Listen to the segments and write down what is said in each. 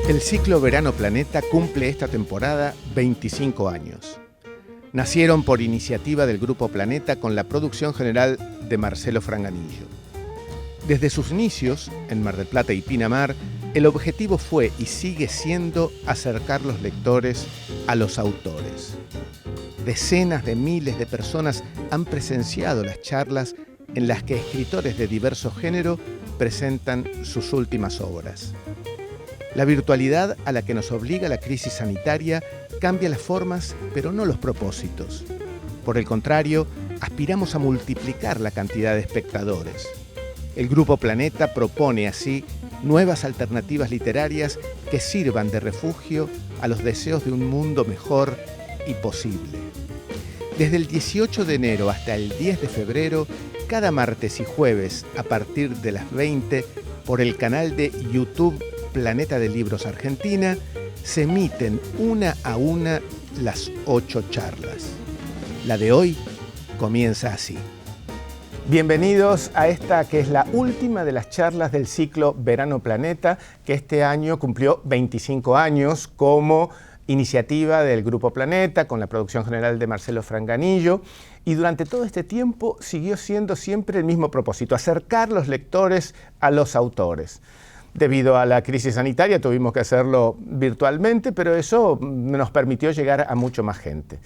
El ciclo Verano Planeta cumple esta temporada 25 años. Nacieron por iniciativa del Grupo Planeta con la producción general de Marcelo Franganillo. Desde sus inicios, en Mar del Plata y Pinamar, el objetivo fue y sigue siendo acercar los lectores a los autores. Decenas de miles de personas han presenciado las charlas en las que escritores de diverso género presentan sus últimas obras. La virtualidad a la que nos obliga la crisis sanitaria cambia las formas, pero no los propósitos. Por el contrario, aspiramos a multiplicar la cantidad de espectadores. El Grupo Planeta propone así nuevas alternativas literarias que sirvan de refugio a los deseos de un mundo mejor y posible. Desde el 18 de enero hasta el 10 de febrero, cada martes y jueves a partir de las 20, por el canal de YouTube Planeta de Libros Argentina, se emiten una a una las 8 charlas. La de hoy comienza así. Bienvenidos a esta que es la última de las charlas del ciclo Verano Planeta, que este año cumplió 25 años como iniciativa del Grupo Planeta, con la producción general de Marcelo Franganillo, y durante todo este tiempo siguió siendo siempre el mismo propósito: acercar los lectores a los autores. Debido a la crisis sanitaria tuvimos que hacerlo virtualmente, pero eso nos permitió llegar a mucho más gente.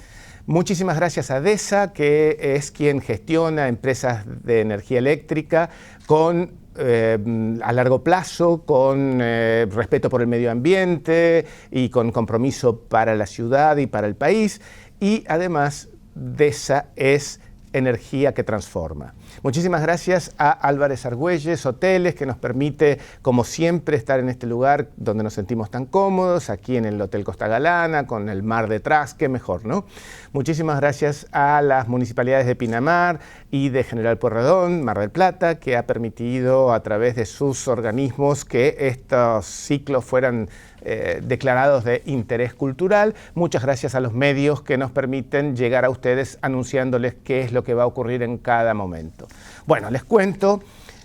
Muchísimas gracias a DESA, que es quien gestiona empresas de energía eléctrica a largo plazo, con respeto por el medio ambiente y con compromiso para la ciudad y para el país. Y además, DESA es energía que transforma. Muchísimas gracias a Álvarez Argüelles Hoteles, que nos permite, como siempre, estar en este lugar donde nos sentimos tan cómodos, aquí en el Hotel Costa Galana, con el mar detrás, qué mejor, ¿no? Muchísimas gracias a las municipalidades de Pinamar y de General Pueyrredón, Mar del Plata, que ha permitido a través de sus organismos que estos ciclos fueran declarados de interés cultural. Muchas gracias a los medios que nos permiten llegar a ustedes anunciándoles qué es lo que va a ocurrir en cada momento. Bueno, les cuento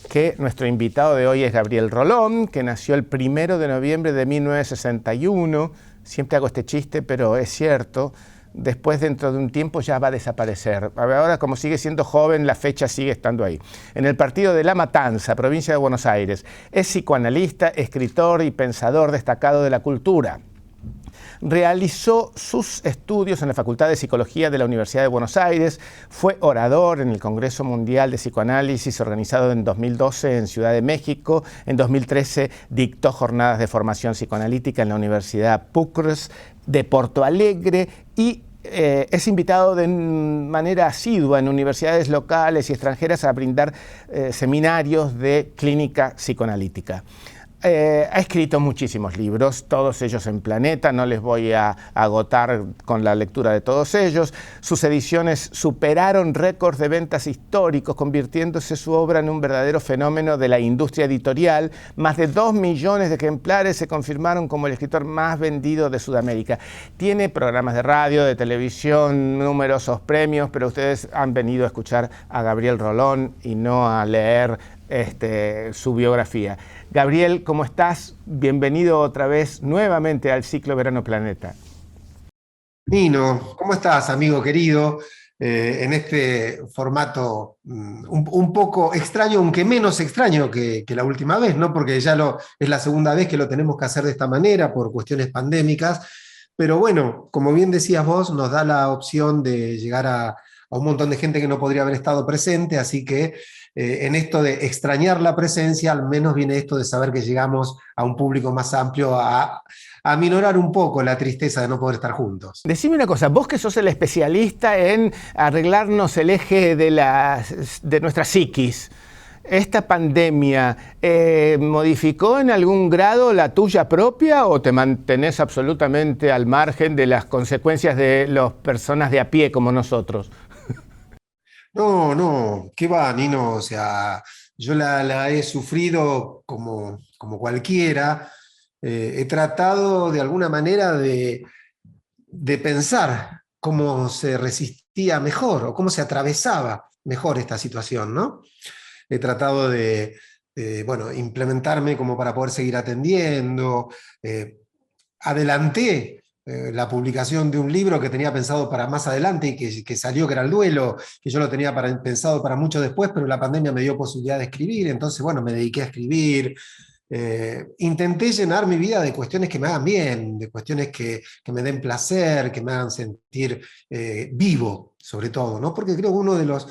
que nuestro invitado de hoy es Gabriel Rolón, que nació el 1 de noviembre de 1961. Siempre hago este chiste, pero es cierto. Después, dentro de un tiempo, ya va a desaparecer. Ahora, como sigue siendo joven, la fecha sigue estando ahí. En el partido de La Matanza, provincia de Buenos Aires. Es psicoanalista, escritor y pensador destacado de la cultura. Realizó sus estudios en la Facultad de Psicología de la Universidad de Buenos Aires, fue orador en el Congreso Mundial de Psicoanálisis organizado en 2012 en Ciudad de México. En 2013 dictó jornadas de formación psicoanalítica en la Universidad Pucros de Porto Alegre y es invitado de manera asidua en universidades locales y extranjeras a brindar seminarios de clínica psicoanalítica. Ha escrito muchísimos libros, todos ellos en Planeta, no les voy a agotar con la lectura de todos ellos. Sus ediciones superaron récords de ventas históricos, convirtiéndose su obra en un verdadero fenómeno de la industria editorial. Más de 2 millones de ejemplares se confirmaron como el escritor más vendido de Sudamérica. Tiene programas de radio, de televisión, numerosos premios, pero ustedes han venido a escuchar a Gabriel Rolón y no a leer su biografía. Gabriel, ¿cómo estás? Bienvenido otra vez nuevamente al ciclo Verano Planeta. Nino, ¿cómo estás, amigo querido? En este formato un poco extraño, aunque menos extraño que la última vez, ¿no? Porque es la segunda vez que lo tenemos que hacer de esta manera por cuestiones pandémicas. Pero bueno, como bien decías vos, nos da la opción de llegar a un montón de gente que no podría haber estado presente, así que en esto de extrañar la presencia, al menos viene esto de saber que llegamos a un público más amplio a minorar un poco la tristeza de no poder estar juntos. Decime una cosa, vos que sos el especialista en arreglarnos el eje de nuestra psiquis, ¿esta pandemia modificó en algún grado la tuya propia o te mantenés absolutamente al margen de las consecuencias de las personas de a pie como nosotros? No, ¿qué va, Nino? O sea, yo la he sufrido como cualquiera. He tratado de alguna manera de pensar cómo se resistía mejor o cómo se atravesaba mejor esta situación, ¿no? He tratado de implementarme como para poder seguir atendiendo, adelanté la publicación de un libro que tenía pensado para más adelante y que salió, que era El Duelo, que yo lo tenía pensado para mucho después, pero la pandemia me dio posibilidad de escribir, entonces, bueno, me dediqué a escribir. Intenté llenar mi vida de cuestiones que me hagan bien, de cuestiones que me den placer, que me hagan sentir vivo, sobre todo, ¿no? Porque creo que uno de los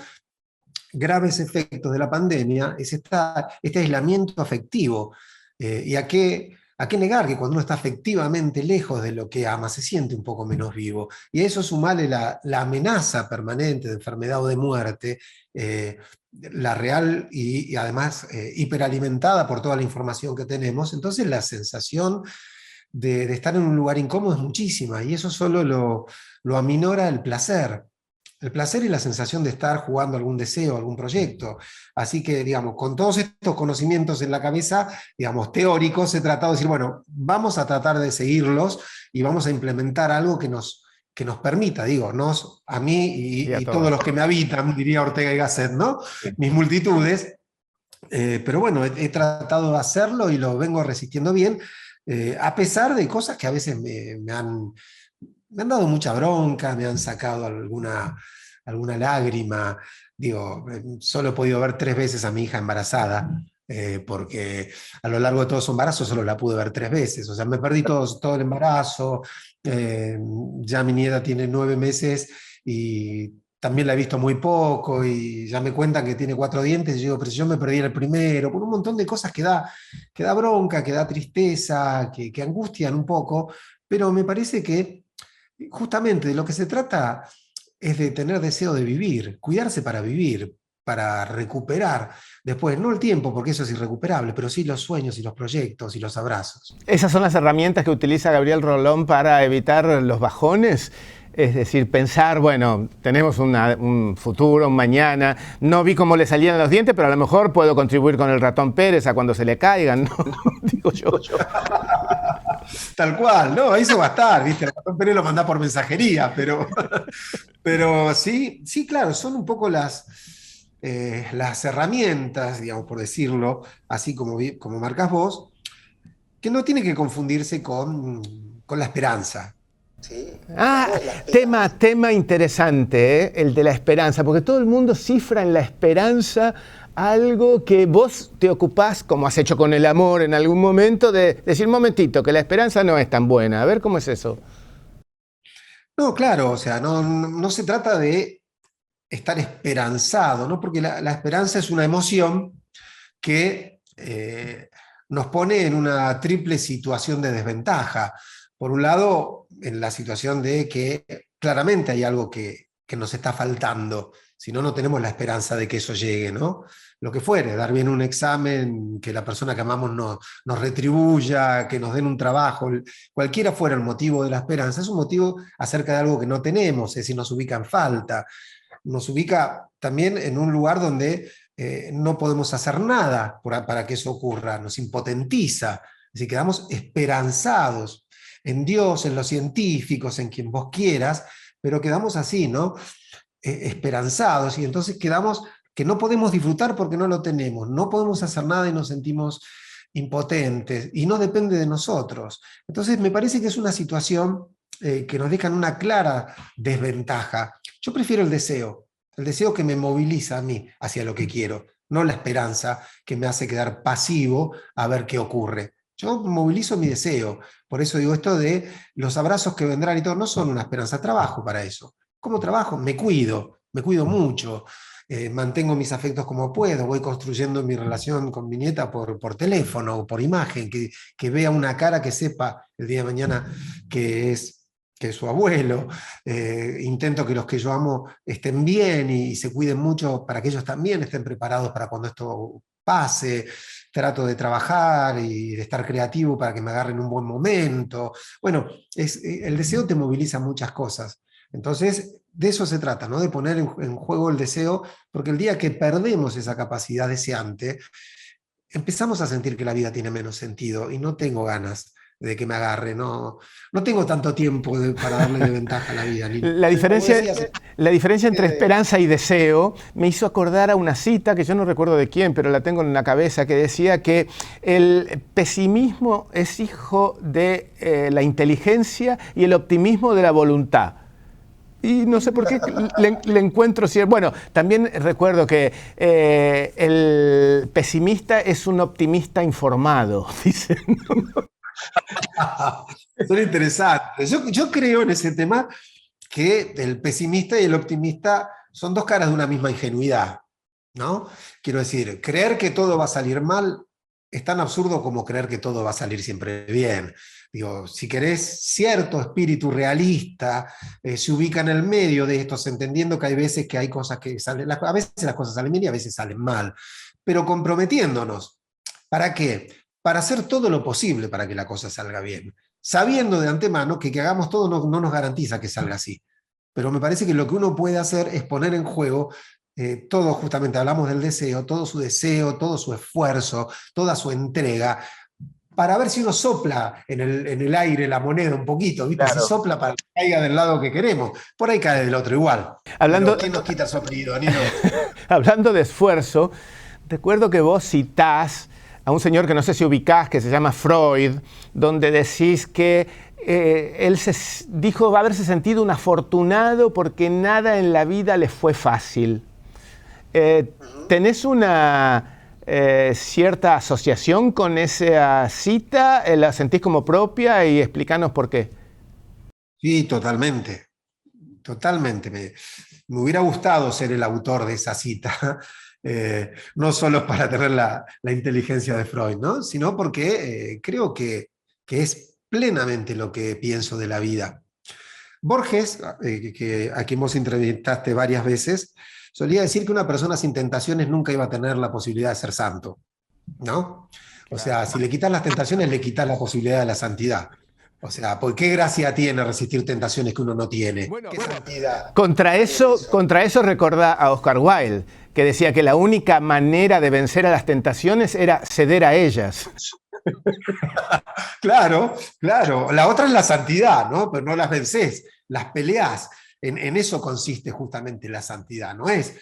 graves efectos de la pandemia es este aislamiento afectivo. ¿Y a qué negar que cuando uno está afectivamente lejos de lo que ama, se siente un poco menos vivo? Y a eso sumarle la amenaza permanente de enfermedad o de muerte, la real y además hiperalimentada por toda la información que tenemos, entonces la sensación de estar en un lugar incómodo es muchísima, y eso solo lo aminora el placer. El placer y la sensación de estar jugando algún deseo, algún proyecto. Así que, digamos, con todos estos conocimientos en la cabeza, digamos, teóricos, he tratado de decir, bueno, vamos a tratar de seguirlos y vamos a implementar algo que nos permita, digo, a mí y todos los que me habitan, diría Ortega y Gasset, ¿no? Mis multitudes. Pero bueno, he tratado de hacerlo y lo vengo resistiendo bien, a pesar de cosas que a veces me han dado mucha bronca, me han sacado alguna lágrima. Digo, solo he podido ver 3 veces a mi hija embarazada, porque a lo largo de todo su embarazo solo la pude ver 3 veces. O sea, me perdí todo el embarazo. Ya mi nieta tiene 9 meses y también la he visto muy poco y ya me cuentan que tiene 4 dientes y yo digo, pero si yo me perdí en el primero, por un montón de cosas que da bronca, que da tristeza, que angustian un poco, pero me parece que justamente de lo que se trata es de tener deseo de vivir, cuidarse para vivir, para recuperar después, no el tiempo, porque eso es irrecuperable, pero sí los sueños y los proyectos y los abrazos. Esas son las herramientas que utiliza Gabriel Rolón para evitar los bajones. Es decir, pensar, bueno, tenemos un futuro, un mañana, no vi cómo le salían los dientes, pero a lo mejor puedo contribuir con el ratón Pérez a cuando se le caigan, ¿no? Digo yo. Tal cual, no, eso va a estar, ¿viste? El ratón Pérez lo manda por mensajería, pero sí, sí, claro, son un poco las herramientas, digamos, por decirlo, así como marcas vos, que no tiene que confundirse con la esperanza. ¿Sí? Tema interesante, ¿eh? El de la esperanza, porque todo el mundo cifra en la esperanza algo que vos te ocupás, como has hecho con el amor en algún momento, de decir, un momentito, que la esperanza no es tan buena. A ver, ¿cómo es eso? No, claro, o sea, no se trata de estar esperanzado, ¿no? Porque la esperanza es una emoción que nos pone en una triple situación de desventaja. Por un lado, en la situación de que claramente hay algo que nos está faltando, si no, no tenemos la esperanza de que eso llegue, ¿no? Lo que fuere, dar bien un examen, que la persona que amamos nos retribuya, que nos den un trabajo, cualquiera fuera el motivo de la esperanza, es un motivo acerca de algo que no tenemos, es decir, nos ubica en falta, nos ubica también en un lugar donde no podemos hacer nada para que eso ocurra, nos impotentiza, es decir, quedamos esperanzados en Dios, en los científicos, en quien vos quieras, pero quedamos así, ¿no? Esperanzados, y entonces quedamos que no podemos disfrutar porque no lo tenemos, no podemos hacer nada y nos sentimos impotentes, y no depende de nosotros. Entonces me parece que es una situación que nos deja en una clara desventaja. Yo prefiero el deseo que me moviliza a mí hacia lo que quiero, no la esperanza que me hace quedar pasivo a ver qué ocurre. Yo movilizo mi deseo, por eso digo esto de los abrazos que vendrán y todo, no son una esperanza, trabajo para eso. ¿Cómo trabajo? Me cuido mucho, mantengo mis afectos como puedo, voy construyendo mi relación con mi nieta por teléfono o por imagen, que vea una cara que sepa el día de mañana que es su abuelo. Intento que los que yo amo estén bien y se cuiden mucho para que ellos también estén preparados para cuando esto pase. Trato de trabajar y de estar creativo para que me agarren un buen momento. Bueno, el deseo te moviliza muchas cosas. Entonces, de eso se trata, ¿no? De poner en juego el deseo, porque el día que perdemos esa capacidad deseante, empezamos a sentir que la vida tiene menos sentido y no tengo ganas de que me agarre. No, no tengo tanto tiempo para darle de ventaja a la vida. La Como diferencia, decías, la diferencia entre eh, esperanza y deseo me hizo acordar a una cita que yo no recuerdo de quién, pero la tengo en la cabeza, que decía que el pesimismo es hijo de la inteligencia y el optimismo de la voluntad. Y no sé por qué le encuentro cierto. Bueno, también recuerdo que el pesimista es un optimista informado, dicen. son interesantes. Yo creo en ese tema que el pesimista y el optimista son dos caras de una misma ingenuidad, ¿no? Quiero decir, creer que todo va a salir mal es tan absurdo como creer que todo va a salir siempre bien. Digo, si querés cierto espíritu realista, se ubica en el medio de estos, entendiendo que hay veces que hay cosas que salen, a veces las cosas salen bien y a veces salen mal, pero comprometiéndonos. ¿Para qué? Para hacer todo lo posible para que la cosa salga bien, sabiendo de antemano que hagamos todo no nos garantiza que salga así. Pero me parece que lo que uno puede hacer es poner en juego todo, justamente hablamos del deseo, todo su esfuerzo, toda su entrega, para ver si uno sopla en el aire la moneda un poquito, ¿viste? Si Claro. sopla para que caiga del lado que queremos, por ahí cae del otro igual. Pero Hablando, ¿quién nos quita el soplido, Nino? hablando de esfuerzo, recuerdo que vos citás a un señor que no sé si ubicás, que se llama Freud, donde decís que él dijo haberse sentido un afortunado porque nada en la vida le fue fácil. ¿Tenés una cierta asociación con esa cita? ¿La sentís como propia? Y explícanos por qué. Sí, totalmente. Totalmente. Me hubiera gustado ser el autor de esa cita, no solo para tener la inteligencia de Freud, ¿no? Sino porque creo que es plenamente lo que pienso de la vida. Borges, a quien vos entrevistaste varias veces, solía decir que una persona sin tentaciones nunca iba a tener la posibilidad de ser santo, ¿no? O sea, si le quitas las tentaciones, le quitas la posibilidad de la santidad. O sea, ¿por qué gracia tiene resistir tentaciones que uno no tiene? Bueno, ¿Qué santidad hay en eso? Contra eso recordá a Oscar Wilde, que decía que la única manera de vencer a las tentaciones era ceder a ellas. Claro, claro. La otra es la santidad, ¿no? Pero no las vencés, las peleás. En eso consiste justamente la santidad, ¿no es?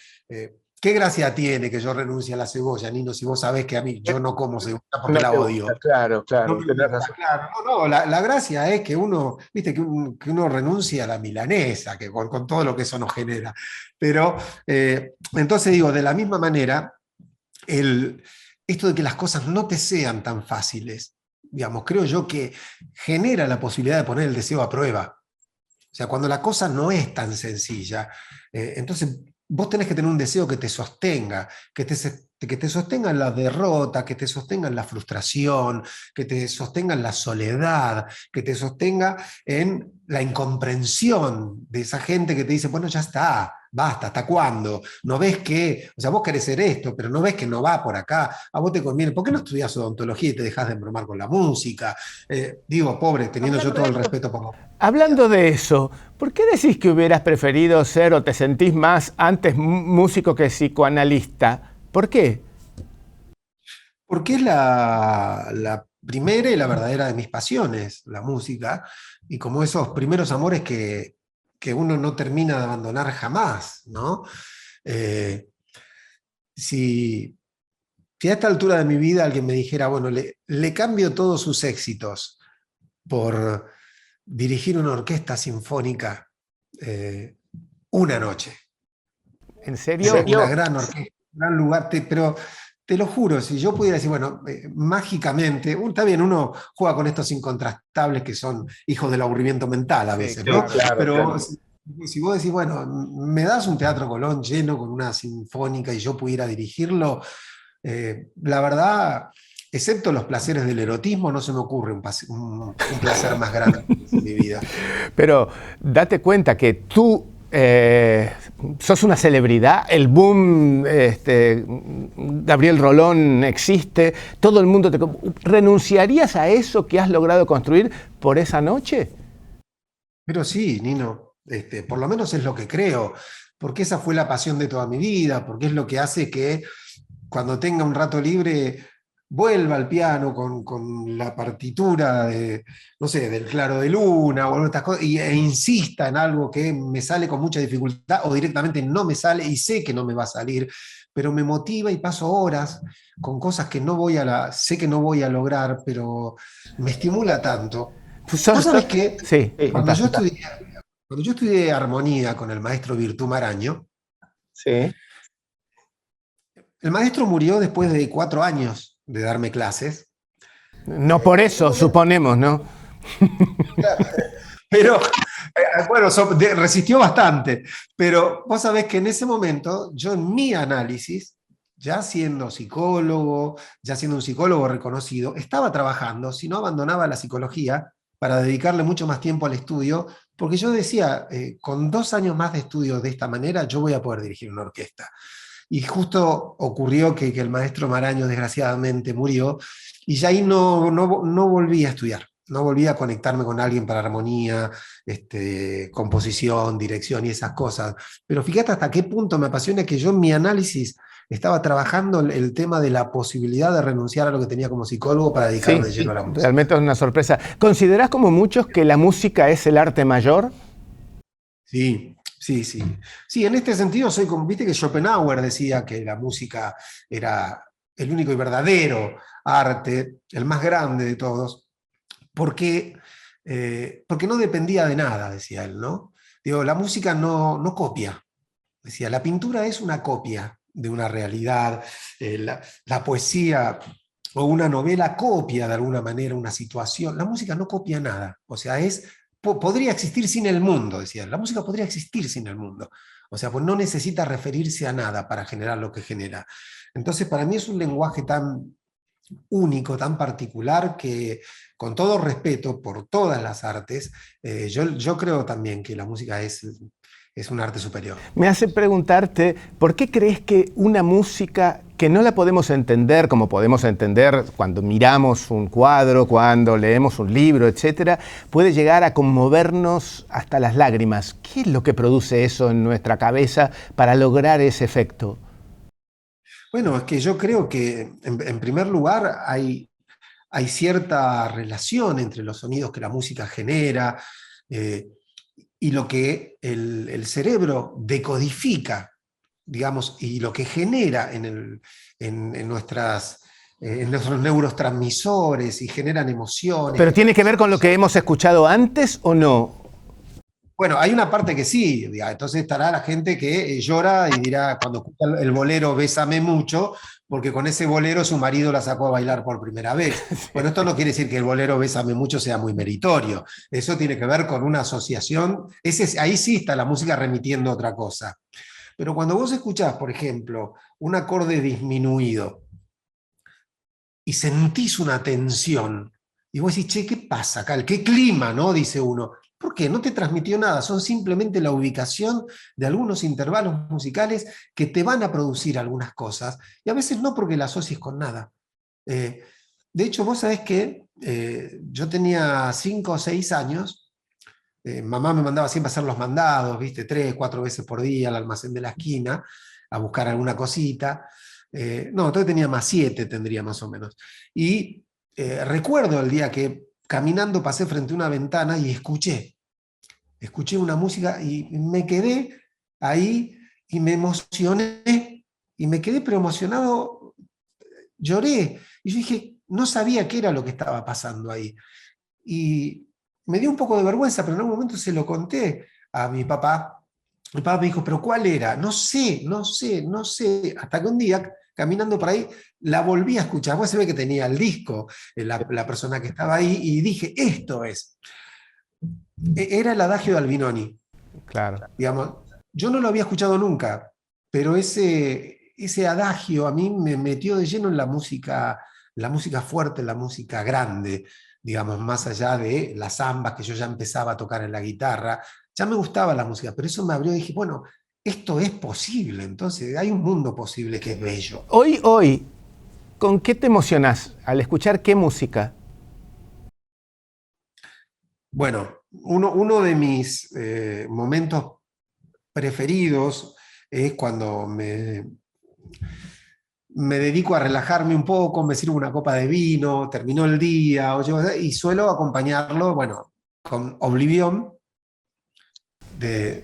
¿Qué gracia tiene que yo renuncie a la cebolla, Nino, si vos sabés que a mí yo no como cebolla porque No la te gusta, odio? claro, No claro, me tenés gusta, razón. claro. No, la gracia es que uno, viste, que uno renuncie a la milanesa, que con todo lo que eso nos genera. Pero, entonces digo, de la misma manera, esto de que las cosas no te sean tan fáciles, digamos, creo yo que genera la posibilidad de poner el deseo a prueba. O sea, cuando la cosa no es tan sencilla, entonces vos tenés que tener un deseo que te sostenga, que te sostenga en la derrota, que te sostenga en la frustración, que te sostenga en la soledad, que te sostenga en la incomprensión de esa gente que te dice, bueno, ya está, basta, ¿hasta cuándo? No ves que, o sea, vos querés ser esto, pero no ves que no va por acá, a vos te conviene, ¿por qué no estudias odontología y te dejás de embromar con la música? Digo, pobre, teniendo yo todo el respeto por Hablando de eso, ¿por qué decís que hubieras preferido ser o te sentís más antes músico que psicoanalista? ¿Por qué? porque es la primera y la verdadera de mis pasiones, la música, y como esos primeros amores que uno no termina de abandonar jamás, ¿no? Eh, si, si a esta altura de mi vida alguien me dijera, bueno, le cambio todos sus éxitos por dirigir una orquesta sinfónica una noche, ¿En serio? una gran orquesta, un gran lugar, pero te lo juro, si yo pudiera decir, bueno, mágicamente, está bien, uno juega con estos incontrastables que son hijos del aburrimiento mental a Sí, veces, ¿no? claro, claro, Pero claro. si vos decís, bueno, me das un Teatro Colón lleno con una sinfónica y yo pudiera dirigirlo, la verdad, excepto los placeres del erotismo, no se me ocurre un placer más grande en mi vida. Pero date cuenta que tú sos una celebridad, el boom, Gabriel Rolón existe, todo el mundo te... ¿Renunciarías a eso que has logrado construir por esa noche? Pero sí, Nino, por lo menos es lo que creo, porque esa fue la pasión de toda mi vida, porque es lo que hace que cuando tenga un rato libre vuelva al piano con la partitura de, no sé, del Claro de Luna o estas cosas, e insista en algo que me sale con mucha dificultad o directamente no me sale y sé que no me va a salir, pero me motiva y paso horas con cosas que sé que no voy a lograr, pero me estimula tanto. Pues Vos sabés que sí, cuando contá. yo estudié, cuando yo estudié armonía con el maestro Virtu Maraño, Sí. el maestro murió después de 4 años de darme clases. No por eso, suponemos, ¿no? Pero, bueno, resistió bastante. Pero vos sabés que en ese momento, yo en mi análisis, ya siendo psicólogo, ya siendo un psicólogo reconocido, estaba trabajando, si no abandonaba la psicología para dedicarle mucho más tiempo al estudio, porque yo decía, con 2 años más de estudio de esta manera, yo voy a poder dirigir una orquesta. Y justo ocurrió que el maestro Maraño desgraciadamente murió y ya ahí no volví a estudiar, no volví a conectarme con alguien para armonía, composición, dirección y esas cosas. Pero fíjate hasta qué punto me apasiona que yo en mi análisis estaba trabajando el tema de la posibilidad de renunciar a lo que tenía como psicólogo para dedicarme de Sí, lleno a la música. realmente es una sorpresa. ¿Considerás como muchos que la música es el arte mayor? Sí, sí, sí. Sí, en este sentido soy como, viste que Schopenhauer decía que la música era el único y verdadero arte, el más grande de todos, porque, porque no dependía de nada, decía él, ¿no? Digo, la música no copia, decía, la pintura es una copia de una realidad, la poesía o una novela copia de alguna manera una situación, la música no copia nada, o sea, podría existir sin el mundo, decía, la música podría existir sin el mundo, o sea, pues no necesita referirse a nada para generar lo que genera. Entonces, para mí es un lenguaje tan único, tan particular, que con todo respeto por todas las artes, yo creo también que la música es un arte superior. Me hace preguntarte, ¿por qué crees que una música que no la podemos entender como podemos entender cuando miramos un cuadro, cuando leemos un libro, etcétera, puede llegar a conmovernos hasta las lágrimas? ¿Qué es lo que produce eso en nuestra cabeza para lograr ese efecto? Bueno, es que yo creo que en primer lugar hay cierta relación entre los sonidos que la música genera eh, y lo que el cerebro decodifica, digamos, y lo que genera en nuestros neurotransmisores y generan emociones, ¿Pero tiene generan que ver con lo que hemos escuchado antes o no? bueno, hay una parte que sí, entonces estará la gente que llora y dirá cuando escucha el bolero Bésame mucho, porque con ese bolero su marido la sacó a bailar por primera vez. Bueno, esto no quiere decir que el bolero Bésame mucho sea muy meritorio, eso tiene que ver con una asociación, ahí sí está la música remitiendo a otra cosa. Pero cuando vos escuchás, por ejemplo, un acorde disminuido y sentís una tensión, y vos decís, che, ¿qué pasa acá? ¿Qué clima, no? Dice uno. ¿Por qué? No te transmitió nada, son simplemente la ubicación de algunos intervalos musicales que te van a producir algunas cosas, y a veces no porque la asocies con nada. Eh, de hecho, vos sabés que yo tenía 5 o 6 años, mamá me mandaba siempre a hacer los mandados, ¿viste? 3, 4 veces por día al almacén de la esquina, a buscar alguna cosita. No, entonces tenía más 7, tendría más o menos. Y recuerdo el día que caminando pasé frente a una ventana y escuché una música y me quedé ahí y me emocioné y me quedé pero emocionado, lloré. Y yo dije, no sabía qué era lo que estaba pasando ahí. Y me dio un poco de vergüenza, pero en algún momento se lo conté a mi papá. Mi papá me dijo, ¿pero cuál era? No sé, no sé, no sé. Hasta que un día, caminando por ahí, la volví a escuchar. Pues se ve que tenía el disco, la persona que estaba ahí, y dije, esto es. Era el adagio de Albinoni. Claro. Digamos, yo no lo había escuchado nunca, pero ese adagio a mí me metió de lleno en la música fuerte, la música grande, digamos, más allá de las zambas que yo ya empezaba a tocar en la guitarra. Ya me gustaba la música, pero eso me abrió y dije, bueno, esto es posible, entonces hay un mundo posible que es bello. Hoy, ¿con qué te emocionas al escuchar qué música? Bueno, uno de mis momentos preferidos es cuando me dedico a relajarme un poco, me sirvo una copa de vino, terminó el día, y suelo acompañarlo, bueno, con Oblivion de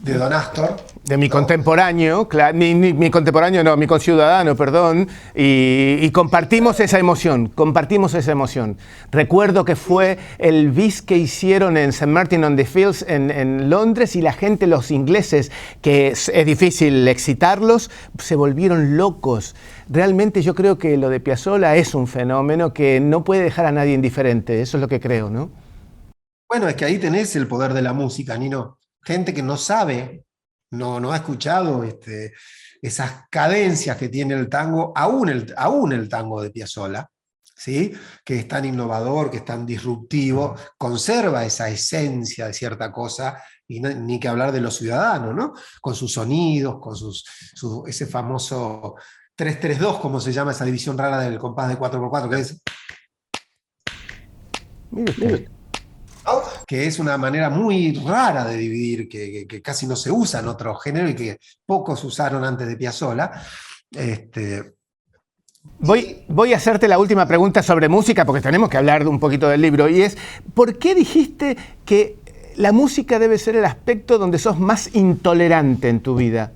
Don Astor, De mi ¿no? contemporáneo, mi contemporáneo no, mi conciudadano, perdón, y compartimos esa emoción, compartimos esa emoción. Recuerdo que fue el bis que hicieron en St. Martin on the Fields en Londres, y la gente, los ingleses, que es difícil excitarlos, se volvieron locos. Realmente yo creo que lo de Piazzolla es un fenómeno que no puede dejar a nadie indiferente, eso es lo que creo, ¿no? Bueno, es que ahí tenés el poder de la música, Nino. Gente que no sabe, no ha escuchado esas cadencias que tiene el tango, aún el tango de Piazzolla, ¿sí? Que es tan innovador, que es tan disruptivo, conserva esa esencia de cierta cosa, y ni que hablar de los ciudadanos, ¿no? Con sus sonidos, con ese famoso 3-3-2, como se llama esa división rara del compás de 4x4, que es... Mire usted. ¿no? Que es una manera muy rara de dividir, que casi no se usa en otro género y que pocos usaron antes de Piazzolla. Voy a hacerte la última pregunta sobre música, porque tenemos que hablar un poquito del libro, y es, ¿por qué dijiste que la música debe ser el aspecto donde sos más intolerante en tu vida?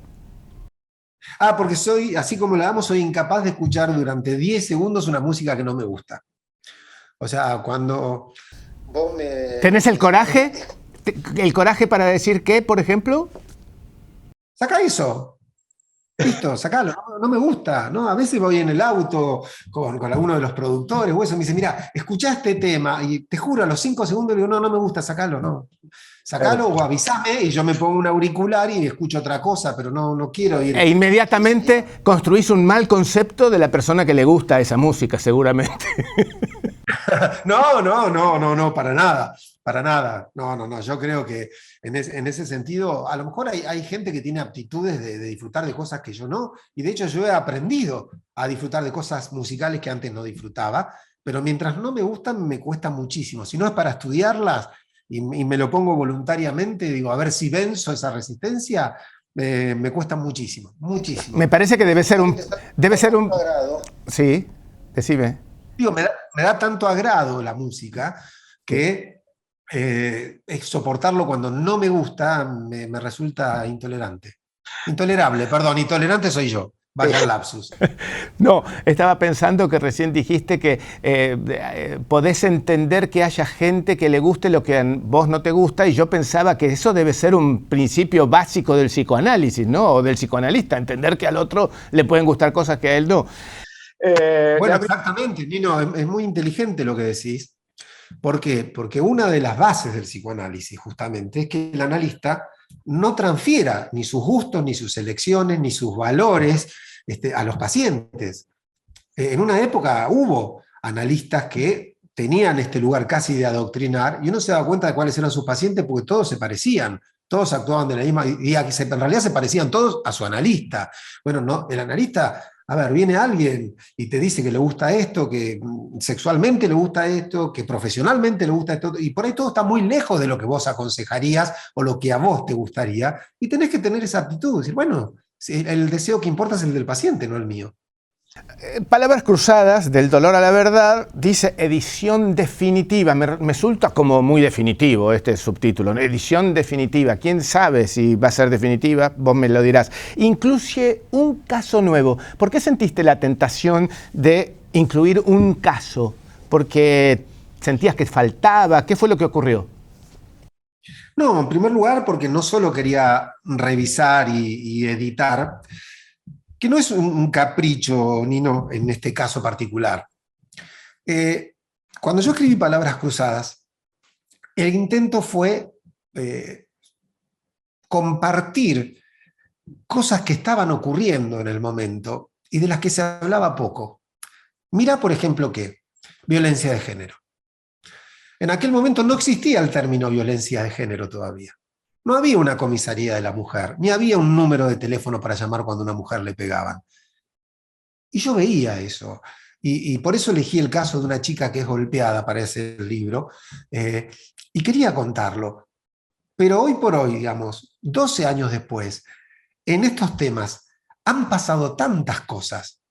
Porque soy, así como la damos, soy incapaz de escuchar durante 10 segundos una música que no me gusta. O sea, cuando vos me... ¿Tenés el coraje? ¿El coraje para decir qué, por ejemplo? Saca eso. Listo, sacalo, no me gusta, ¿no? A veces voy en el auto con alguno de los productores o eso, me dice, mira, escuchá este tema, y te juro, a los 5 segundos le digo, no me gusta, sacalo, no. Sacalo o avísame y yo me pongo un auricular y escucho otra cosa, pero no quiero ir. E inmediatamente construís un mal concepto de la persona que le gusta esa música, seguramente. No, para nada, para nada. No, yo creo que en ese sentido, a lo mejor hay gente que tiene aptitudes de disfrutar de cosas que yo no, y de hecho yo he aprendido a disfrutar de cosas musicales que antes no disfrutaba, pero mientras no me gustan me cuesta muchísimo. Si no es para estudiarlas y me lo pongo voluntariamente, digo, a ver si venzo esa resistencia, me cuesta muchísimo, muchísimo. Me parece que debe ser un... Sí, decime. Digo, me da tanto agrado la música que soportarlo cuando no me gusta me resulta intolerante. Intolerable, perdón, intolerante soy yo. Vaya el lapsus. No, estaba pensando que recién dijiste que podés entender que haya gente que le guste lo que a vos no te gusta, y yo pensaba que eso debe ser un principio básico del psicoanálisis, ¿no? O del psicoanalista, entender que al otro le pueden gustar cosas que a él no. Bueno, exactamente, Nino, es muy inteligente lo que decís. ¿Por qué? Porque una de las bases del psicoanálisis, justamente, es que el analista no transfiera ni sus gustos, ni sus elecciones, ni sus valores a los pacientes. En una época hubo analistas que tenían este lugar casi de adoctrinar, y uno se daba cuenta de cuáles eran sus pacientes porque todos se parecían, todos actuaban de la misma, y en realidad se parecían todos a su analista. Bueno, no, el analista, a ver, viene alguien y te dice que le gusta esto, que sexualmente le gusta esto, que profesionalmente le gusta esto, y por ahí todo está muy lejos de lo que vos aconsejarías o lo que a vos te gustaría, y tenés que tener esa actitud, decir, bueno, el deseo que importa es el del paciente, no el mío. Palabras cruzadas, del dolor a la verdad, dice edición definitiva. Me resulta como muy definitivo este subtítulo, ¿no? Edición definitiva. ¿Quién sabe si va a ser definitiva? Vos me lo dirás. Incluye un caso nuevo. ¿Por qué sentiste la tentación de incluir un caso? ¿Porque sentías que faltaba? ¿Qué fue lo que ocurrió? No, en primer lugar, porque no solo quería revisar y editar, que no es un capricho, Nino, en este caso particular. Cuando yo escribí Palabras Cruzadas, el intento fue compartir cosas que estaban ocurriendo en el momento y de las que se hablaba poco. Mira, por ejemplo, que violencia de género. En aquel momento no existía el término violencia de género todavía. No había una comisaría de la mujer, ni había un número de teléfono para llamar cuando a una mujer le pegaban. Y yo veía eso. Y por eso elegí el caso de una chica que es golpeada para ese libro. Y quería contarlo. Pero hoy por hoy, digamos, 12 años después, en estos temas han pasado tantas cosas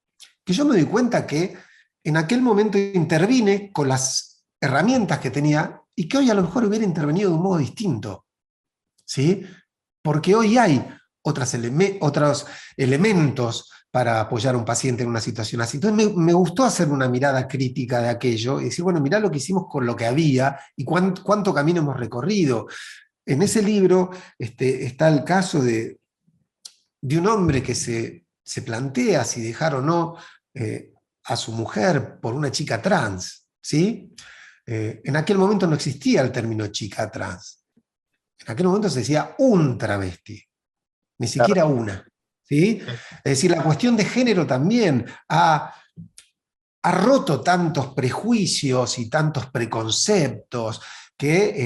que yo me doy cuenta que en aquel momento intervine con las herramientas que tenía y que hoy a lo mejor hubiera intervenido de un modo distinto, ¿sí? Porque hoy hay otros elementos para apoyar a un paciente en una situación así. Entonces me gustó hacer una mirada crítica de aquello y decir, bueno, mirá lo que hicimos con lo que había y cuánto camino hemos recorrido. En ese libro está el caso de un hombre que se plantea si dejar o no a su mujer por una chica trans, ¿sí? En aquel momento no existía el término chica trans. En aquel momento se decía un travesti, ni siquiera una, ¿sí? Es decir, la cuestión de género también ha roto tantos prejuicios y tantos preconceptos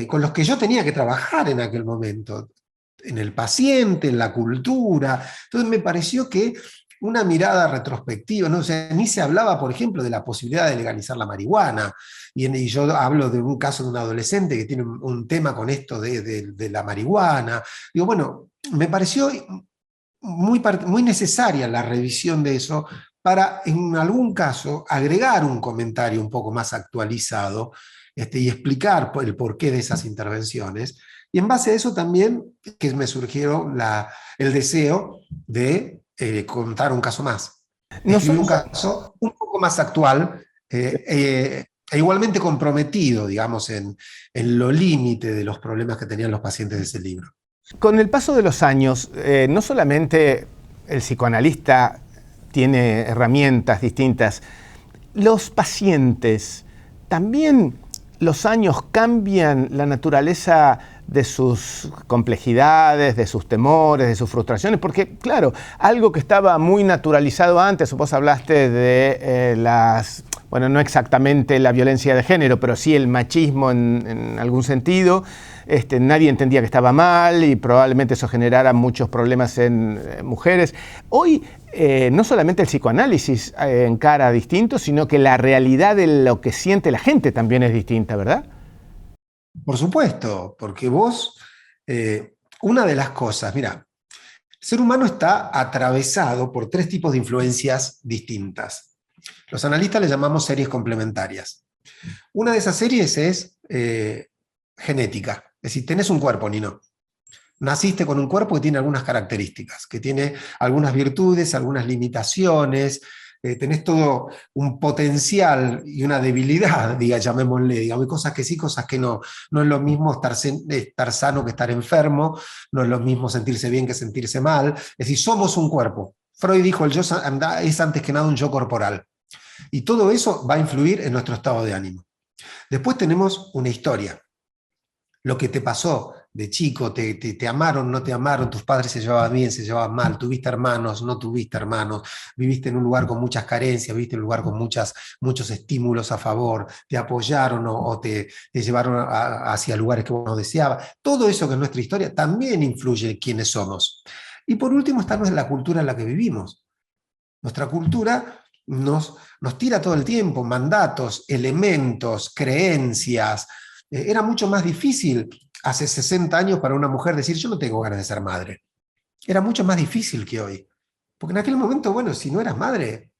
con los que yo tenía que trabajar en aquel momento, en el paciente, en la cultura. Entonces me pareció que una mirada retrospectiva, ¿no? O sea, ni se hablaba, por ejemplo, de la posibilidad de legalizar la marihuana, y yo hablo de un caso de un adolescente que tiene un tema con esto de la marihuana. Digo, bueno, me pareció muy necesaria la revisión de eso para, en algún caso, agregar un comentario un poco más actualizado y explicar el porqué de esas intervenciones. Y en base a eso también que me surgió el deseo de contar un caso más. Escribí un caso un poco más actual e igualmente comprometido, digamos, en lo límite de los problemas que tenían los pacientes de ese libro. Con el paso de los años, no solamente el psicoanalista tiene herramientas distintas, los pacientes también, los años cambian la naturaleza de sus complejidades, de sus temores, de sus frustraciones, porque claro, algo que estaba muy naturalizado antes, vos hablaste de bueno, no exactamente la violencia de género, pero sí el machismo en algún sentido. Nadie entendía que estaba mal y probablemente eso generara muchos problemas en mujeres. Hoy no solamente el psicoanálisis encara distinto, sino que la realidad de lo que siente la gente también es distinta, ¿verdad? Por supuesto, porque una de las cosas, mira, el ser humano está atravesado por 3 tipos de influencias distintas. Los analistas le llamamos series complementarias. Una de esas series es genética, es decir, tenés un cuerpo, Nino. Naciste con un cuerpo que tiene algunas características, que tiene algunas virtudes, algunas limitaciones, tenés todo un potencial y una debilidad, llamémosle, digamos, cosas que sí, cosas que no. No es lo mismo estar sano que estar enfermo, no es lo mismo sentirse bien que sentirse mal. Es decir, somos un cuerpo. Freud dijo, el yo es antes que nada un yo corporal. Y todo eso va a influir en nuestro estado de ánimo. Después tenemos una historia. Lo que te pasó de chico, te amaron, no te amaron, tus padres se llevaban bien, se llevaban mal, tuviste hermanos, no tuviste hermanos, viviste en un lugar con muchas carencias, viviste en un lugar con muchos estímulos a favor, te apoyaron o te llevaron hacia lugares que vos no deseabas. Todo eso que es nuestra historia también influye en quiénes somos. Y por último está la cultura en la que vivimos. Nuestra cultura nos tira todo el tiempo mandatos, elementos, creencias. Era mucho más difícil hace 60 años para una mujer decir yo no tengo ganas de ser madre. Era mucho más difícil que hoy. Porque en aquel momento, bueno, si no eras madre,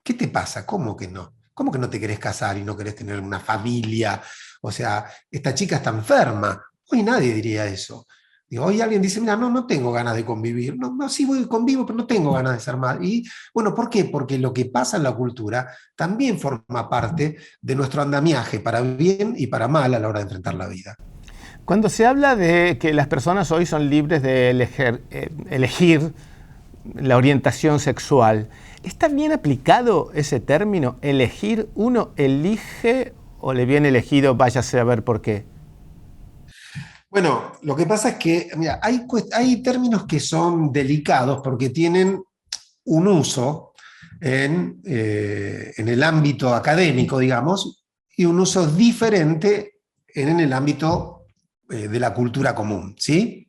¿qué te pasa? ¿Cómo que no? ¿Cómo que no te querés casar y no querés tener una familia? O sea, esta chica está enferma. Hoy nadie diría eso. Digo, hoy alguien dice, mira, no tengo ganas de convivir. No, sí convivo, pero no tengo ganas de ser madre. Y bueno, ¿por qué? Porque lo que pasa en la cultura también forma parte de nuestro andamiaje, para bien y para mal a la hora de enfrentar la vida. Cuando se habla de que las personas hoy son libres de elegir la orientación sexual, ¿está bien aplicado ese término? ¿Elegir? ¿Uno elige o le viene elegido, váyase a ver por qué? Bueno, lo que pasa es que mira, hay términos que son delicados porque tienen un uso en el ámbito académico, digamos, y un uso diferente en el ámbito de la cultura común, ¿sí?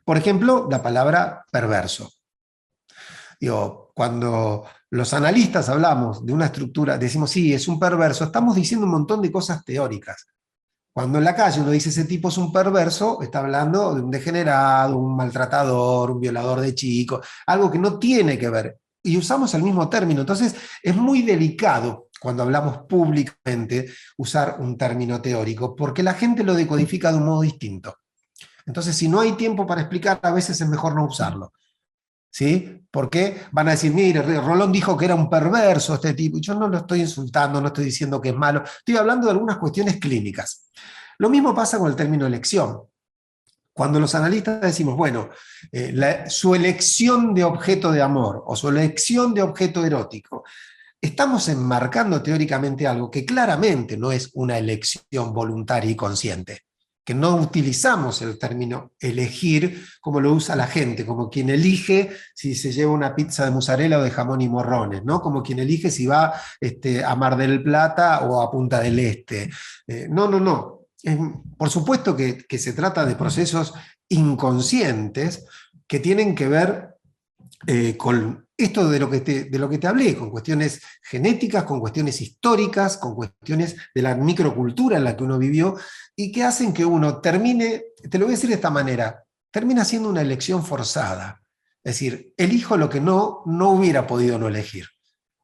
Por ejemplo, la palabra perverso. Digo, cuando los analistas hablamos de una estructura, decimos, sí, es un perverso, estamos diciendo un montón de cosas teóricas. Cuando en la calle uno dice ese tipo es un perverso, está hablando de un degenerado, un maltratador, un violador de chicos, algo que no tiene que ver y usamos el mismo término. Entonces, es muy delicado cuando hablamos públicamente usar un término teórico, porque la gente lo decodifica de un modo distinto. Entonces, si no hay tiempo para explicar, a veces es mejor no usarlo. ¿Sí? Porque van a decir, mire, Rolón dijo que era un perverso este tipo, y yo no lo estoy insultando, no estoy diciendo que es malo, estoy hablando de algunas cuestiones clínicas. Lo mismo pasa con el término elección. Cuando los analistas decimos, bueno, su elección de objeto de amor o su elección de objeto erótico, estamos enmarcando teóricamente algo que claramente no es una elección voluntaria y consciente, que no utilizamos el término elegir como lo usa la gente, como quien elige si se lleva una pizza de mozzarella o de jamón y morrones, ¿no? Como quien elige si va a Mar del Plata o a Punta del Este. No. Por supuesto que se trata de procesos inconscientes que tienen que ver con esto de lo que te hablé, con cuestiones genéticas, con cuestiones históricas, con cuestiones de la microcultura en la que uno vivió, y que hacen que uno termine, te lo voy a decir de esta manera, termina siendo una elección forzada. Es decir, elijo lo que no hubiera podido no elegir,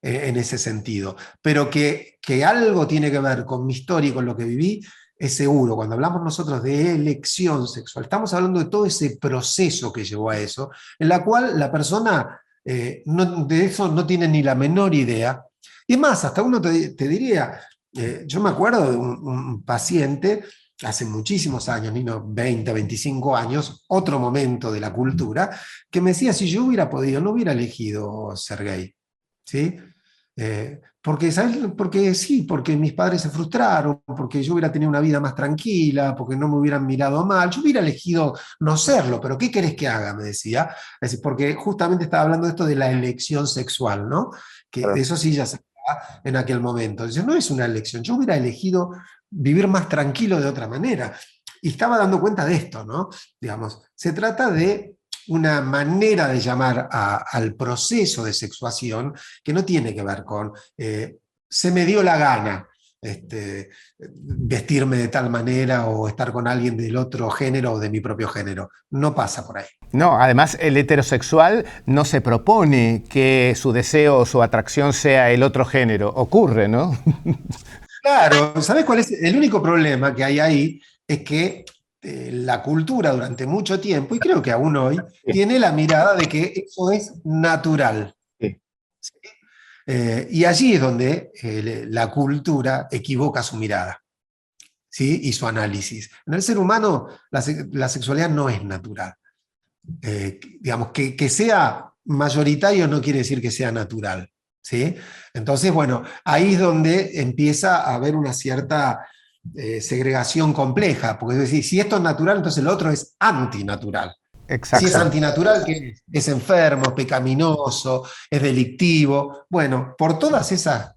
en ese sentido. Pero que algo tiene que ver con mi historia y con lo que viví, es seguro. Cuando hablamos nosotros de elección sexual, estamos hablando de todo ese proceso que llevó a eso, en la cual la persona de eso no tiene ni la menor idea. Y más, hasta uno te diría, yo me acuerdo de un paciente hace muchísimos años, 20, 25 años, otro momento de la cultura, que me decía, si yo hubiera podido, no hubiera elegido ser gay. ¿Sí? Porque, ¿sabes? Porque mis padres se frustraron, porque yo hubiera tenido una vida más tranquila, porque no me hubieran mirado mal, yo hubiera elegido no serlo, pero ¿qué querés que haga? Me decía. Es decir, porque justamente estaba hablando de esto de la elección sexual, ¿no? Que de eso sí ya se hablaba en aquel momento. Entonces, no es una elección, yo hubiera elegido vivir más tranquilo de otra manera. Y estaba dando cuenta de esto, ¿no? Digamos, se trata de una manera de llamar al proceso de sexuación que no tiene que ver con se me dio la gana vestirme de tal manera o estar con alguien del otro género o de mi propio género. No pasa por ahí. No, además el heterosexual no se propone que su deseo o su atracción sea el otro género. Ocurre, ¿no? Claro, ¿sabes cuál es? El único problema que hay ahí es que la cultura durante mucho tiempo, y creo que aún hoy, tiene la mirada de que eso es natural. Sí. ¿Sí? Y allí es donde la cultura equivoca su mirada, ¿sí? Y su análisis. En el ser humano la sexualidad no es natural. Digamos, que sea mayoritario no quiere decir que sea natural. ¿Sí? Entonces, bueno, ahí es donde empieza a haber una cierta segregación compleja, porque es decir, si esto es natural, entonces lo otro es antinatural. Exacto. Si es antinatural, ¿qué es? Es enfermo, es pecaminoso, es delictivo. Bueno, por todas esas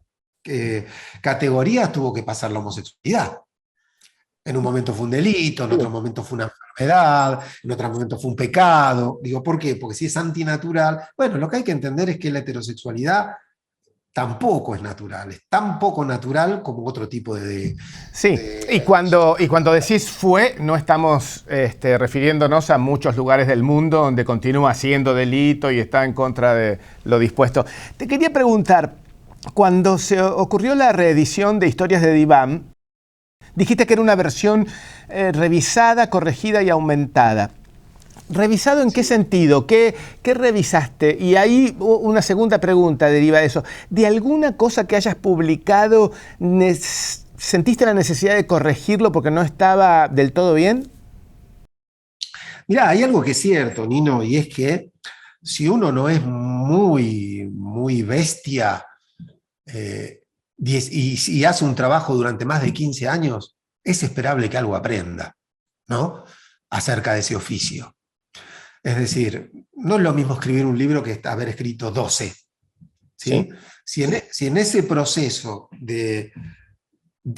categorías tuvo que pasar la homosexualidad. En un momento fue un delito, en otro momento fue una enfermedad, en otro momento fue un pecado. Digo, ¿por qué? Porque si es antinatural, bueno, lo que hay que entender es que la heterosexualidad tampoco es natural, es tan poco natural como otro tipo de... Sí, y cuando decís fue, no estamos refiriéndonos a muchos lugares del mundo donde continúa siendo delito y está en contra de lo dispuesto. Te quería preguntar, cuando se ocurrió la reedición de Historias de Diván, dijiste que era una versión revisada, corregida y aumentada. ¿Revisado en qué sentido? ¿Qué revisaste? Y ahí una segunda pregunta deriva de eso. ¿De alguna cosa que hayas publicado sentiste la necesidad de corregirlo porque no estaba del todo bien? Mirá, hay algo que es cierto, Nino, y es que si uno no es muy, muy bestia y hace un trabajo durante más de 15 años, es esperable que algo aprenda, ¿no? Acerca de ese oficio. Es decir, no es lo mismo escribir un libro que haber escrito 12. ¿Sí? Si en ese proceso de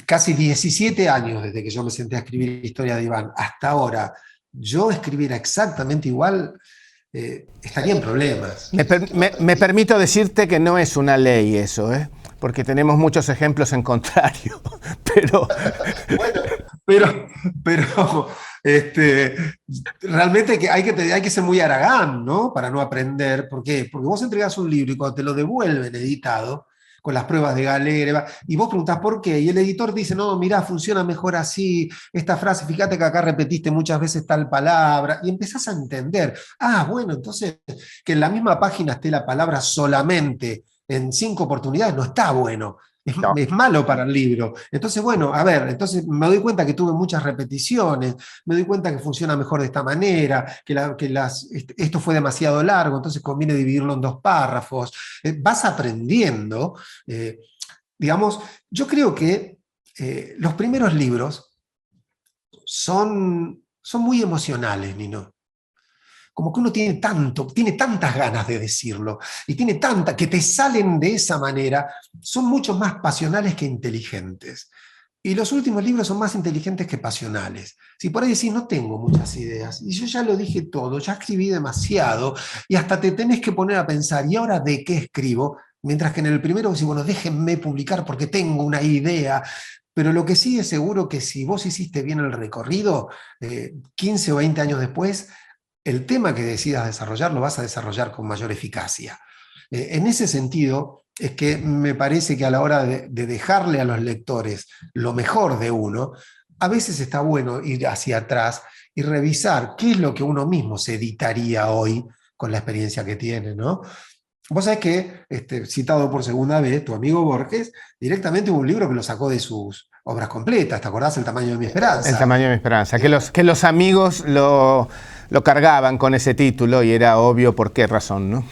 casi 17 años desde que yo me senté a escribir Historia de Iván hasta ahora, yo escribiera exactamente igual, estaría en problemas. Me permito decirte que no es una ley eso, ¿eh? Porque tenemos muchos ejemplos en contrario. Pero... Bueno, Este, realmente hay que ser muy haragán, ¿no? Para no aprender. ¿Por qué? Porque vos entregás un libro y cuando te lo devuelven editado, con las pruebas de Galera, y vos preguntás por qué, y el editor dice, no, mirá, funciona mejor así, esta frase, fíjate que acá repetiste muchas veces tal palabra, y empezás a entender, bueno, entonces que en la misma página esté la palabra solamente en 5 oportunidades no está bueno. No. Es malo para el libro. Entonces, bueno, a ver, entonces me doy cuenta que tuve muchas repeticiones, me doy cuenta que funciona mejor de esta manera, esto fue demasiado largo, entonces conviene dividirlo en 2 párrafos. Vas aprendiendo. eh, digamos, yo creo que los primeros libros son muy emocionales, Nino. Como que uno tiene tantas ganas de decirlo, y tiene tanta, que te salen de esa manera, son mucho más pasionales que inteligentes. Y los últimos libros son más inteligentes que pasionales. Si por ahí decís, no tengo muchas ideas, y yo ya lo dije todo, ya escribí demasiado, y hasta te tenés que poner a pensar, ¿y ahora de qué escribo? Mientras que en el primero decís, bueno, déjenme publicar porque tengo una idea. Pero lo que sí es seguro que si vos hiciste bien el recorrido, 15 o 20 años después, el tema que decidas desarrollar lo vas a desarrollar con mayor eficacia. En ese sentido, es que me parece que a la hora de dejarle a los lectores lo mejor de uno, a veces está bueno ir hacia atrás y revisar qué es lo que uno mismo se editaría hoy con la experiencia que tiene, ¿no? Vos sabés que, citado por segunda vez, tu amigo Borges, directamente hubo un libro que lo sacó de sus obras completas, ¿te acordás? El tamaño de mi El esperanza. tamaño de mi esperanza. Que los amigos lo cargaban con ese título y era obvio por qué razón, ¿no?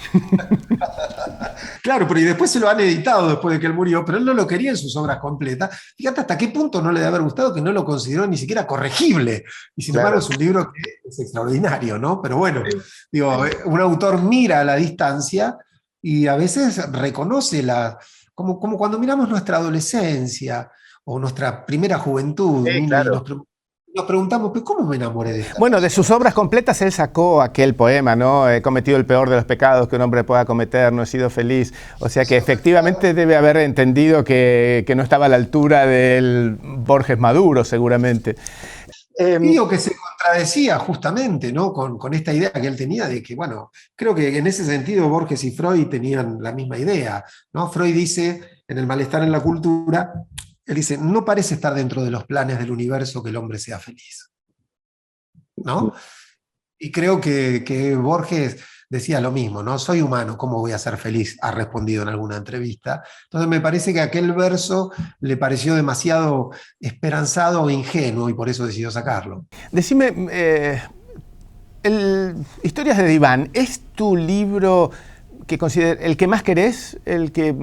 Claro, pero y después se lo han editado después de que él murió, pero él no lo quería en sus obras completas. Fíjate hasta qué punto no le debe haber gustado que no lo consideró ni siquiera corregible. Y sin embargo Claro. es un libro que es extraordinario, ¿no? Pero bueno, digo, un autor mira a la distancia y a veces reconoce como cuando miramos nuestra adolescencia o nuestra primera juventud, Sí, Nino, y claro. nos preguntamos, ¿pero cómo me enamoré de esta Bueno, de persona? sus obras completas él sacó aquel poema, ¿no? He cometido el peor de los pecados que un hombre pueda cometer, no he sido feliz. O sea que efectivamente debe haber entendido que no estaba a la altura del Borges maduro, seguramente. Digo que se contradecía justamente, ¿no? Con esta idea que él tenía de que, bueno, creo que en ese sentido Borges y Freud tenían la misma idea, ¿no? Freud dice, en El malestar en la cultura, él dice, no parece estar dentro de los planes del universo que el hombre sea feliz, ¿no? Y creo que Borges decía lo mismo, ¿no? Soy humano, ¿cómo voy a ser feliz? Ha respondido en alguna entrevista. Entonces me parece que aquel verso le pareció demasiado esperanzado o ingenuo y por eso decidió sacarlo. Decime, Historias de Diván, ¿es tu libro el que más querés, el que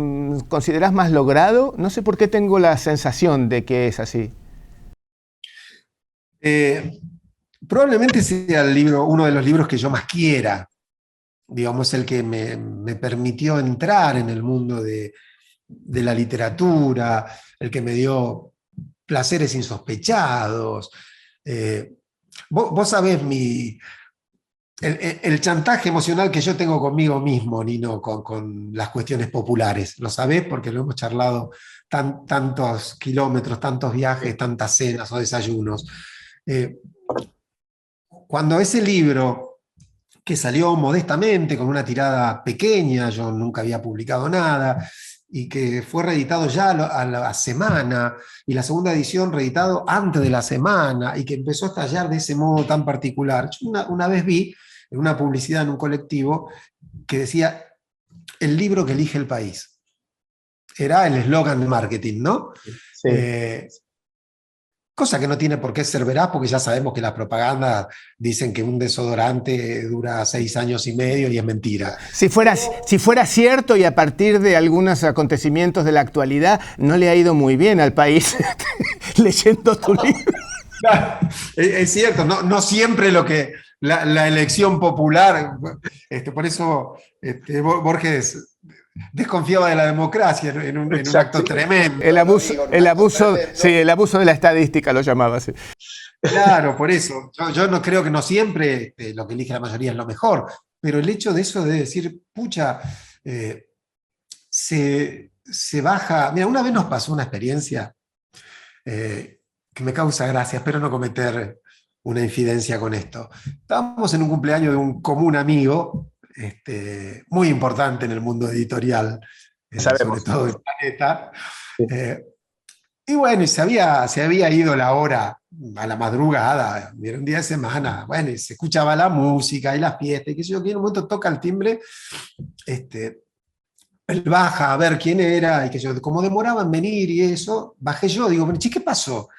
considerás más logrado? No sé por qué tengo la sensación de que es así. Eh, Probablemente sea uno de los libros que yo más quiera, digamos, el que me permitió entrar en el mundo de la literatura, el que me dio placeres insospechados. Eh, vos sabés el chantaje emocional que yo tengo conmigo mismo, Nino, con las cuestiones populares. Lo sabés porque lo hemos charlado tantos kilómetros, tantos viajes, tantas cenas o desayunos. Eh, Cuando ese libro, que salió modestamente, con una tirada pequeña, yo nunca había publicado nada, y que fue reeditado ya a la semana, y la segunda edición reeditado antes de la semana, y que empezó a estallar de ese modo tan particular. Yo una vez vi en una publicidad en un colectivo que decía, el libro que elige el país. Era el eslogan de marketing, ¿no? Sí. Cosa que no tiene por qué ser veraz, porque ya sabemos que las propagandas dicen que un desodorante dura 6 años y medio y es mentira. Si fuera cierto y a partir de algunos acontecimientos de la actualidad, no le ha ido muy bien al país leyendo tu libro. Es cierto, no siempre lo que la elección popular, por eso Borges desconfiaba de la democracia en un acto tremendo. El abuso de la estadística lo llamaba así. Claro, por eso. Yo no creo que no siempre lo que elige la mayoría es lo mejor, pero el hecho de eso de decir, pucha, se baja. Mira, una vez nos pasó una experiencia que me causa gracia, espero no cometer una infidencia con esto. Estábamos en un cumpleaños de un común amigo, muy importante en el mundo editorial, sobre Sabemos. todo del planeta. Sí. eh, y bueno, y se había ido la hora a la madrugada, era un día de semana, bueno, y se escuchaba la música y la fiesta, y qué sé yo, que en un momento toca el timbre, este, él baja a ver quién era, y que yo, como demoraba en venir y eso, bajé yo, digo, pero, che, ¿qué pasó?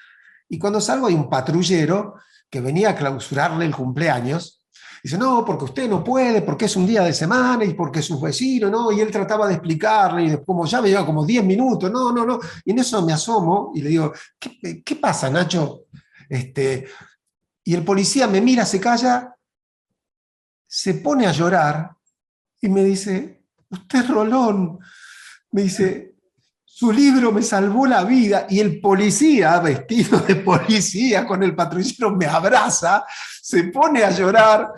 Y cuando salgo hay un patrullero que venía a clausurarle el cumpleaños. Dice, no, porque usted no puede, porque es un día de semana y porque sus vecinos, ¿no? Y él trataba de explicarle, y como ya me lleva como 10 minutos, no, no, no. Y en eso me asomo y le digo, ¿qué pasa, Nacho? Y el policía me mira, se calla, se pone a llorar y me dice, usted es Rolón. Me dice, su libro me salvó la vida. Y el policía, vestido de policía, con el patrullero, me abraza, se pone a llorar.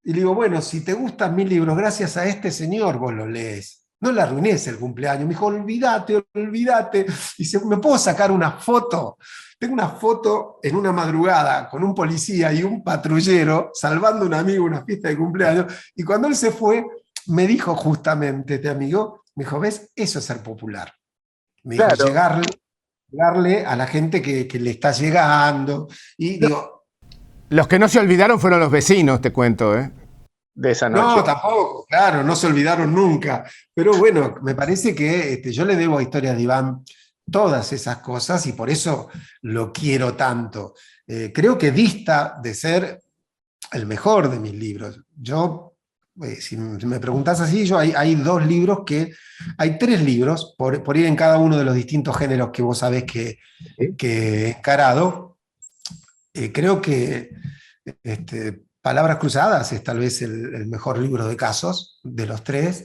Y le digo, bueno, si te gustan mis libros, gracias a este señor vos lo lees. No le arruines el cumpleaños. Me dijo, olvídate, olvídate. Y dice, ¿me puedo sacar una foto? Tengo una foto en una madrugada con un policía y un patrullero salvando a un amigo en una fiesta de cumpleaños. Y cuando él se fue, me dijo justamente este amigo, me dijo, ¿ves? Eso es ser popular. Me dijo, Claro. llegarle a la gente que le está llegando. Y digo, Los que no se olvidaron fueron los vecinos, te cuento, de esa noche. no, tampoco, claro, no se olvidaron nunca. Pero bueno, me parece que yo le debo a Historias de Iván todas esas cosas y por eso lo quiero tanto. Creo que dista de ser el mejor de mis libros. Yo, si me preguntás así, hay dos libros hay tres libros, por ir en cada uno de los distintos géneros que vos sabés ¿Sí? que he encarado. Creo que Palabras Cruzadas es tal vez el mejor libro de casos de los tres.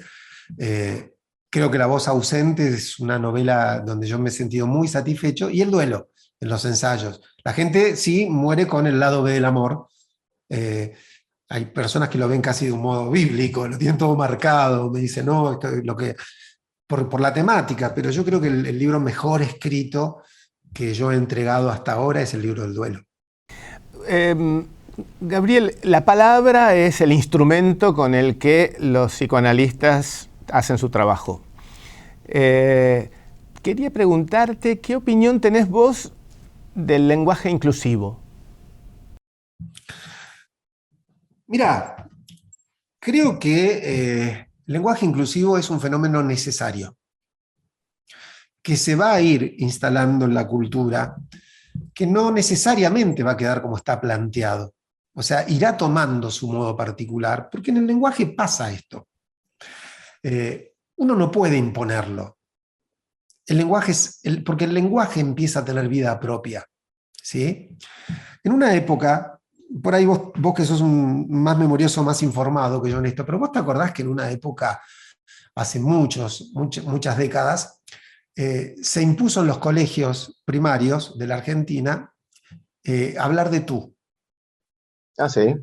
Eh, Creo que La voz ausente es una novela donde yo me he sentido muy satisfecho. Y El duelo, en los ensayos. La gente sí muere con el lado B del amor. Eh, Hay personas que lo ven casi de un modo bíblico, lo tienen todo marcado, me dicen, no, esto es lo que... Por la temática, pero yo creo que el libro mejor escrito que yo he entregado hasta ahora es el libro del duelo. Gabriel, la palabra es el instrumento con el que los psicoanalistas hacen su trabajo. Quería preguntarte, ¿qué opinión tenés vos del lenguaje inclusivo? Mira, creo que el lenguaje inclusivo es un fenómeno necesario, que se va a ir instalando en la cultura, que no necesariamente va a quedar como está planteado. O sea, irá tomando su modo particular, porque en el lenguaje pasa esto. Uno no puede imponerlo. Porque el lenguaje empieza a tener vida propia. ¿Sí? En una época, por ahí vos que sos más memorioso, más informado que yo en esto, pero vos te acordás que en una época, hace muchas décadas, se impuso en los colegios primarios de la Argentina hablar de tú. Ah, sí.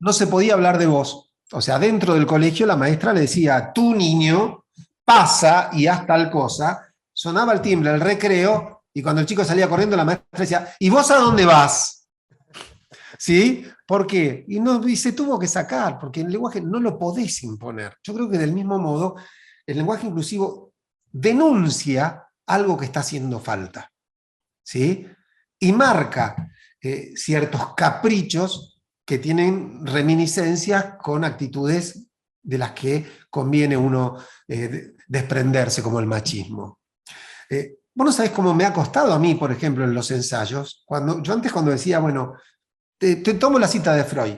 No se podía hablar de vos. O sea, dentro del colegio la maestra le decía, tu niño pasa y haz tal cosa. Sonaba el timbre, el recreo, y cuando el chico salía corriendo, la maestra decía, ¿y vos a dónde vas? ¿Sí? ¿Por qué? Y se tuvo que sacar, porque el lenguaje no lo podés imponer. Yo creo que del mismo modo, el lenguaje inclusivo denuncia algo que está haciendo falta. ¿Sí? Y marca ciertos caprichos que tienen reminiscencias con actitudes de las que conviene uno desprenderse, como el machismo. Vos no sabés cómo me ha costado a mí, por ejemplo, en los ensayos. Yo antes cuando decía, bueno, te tomo la cita de Freud,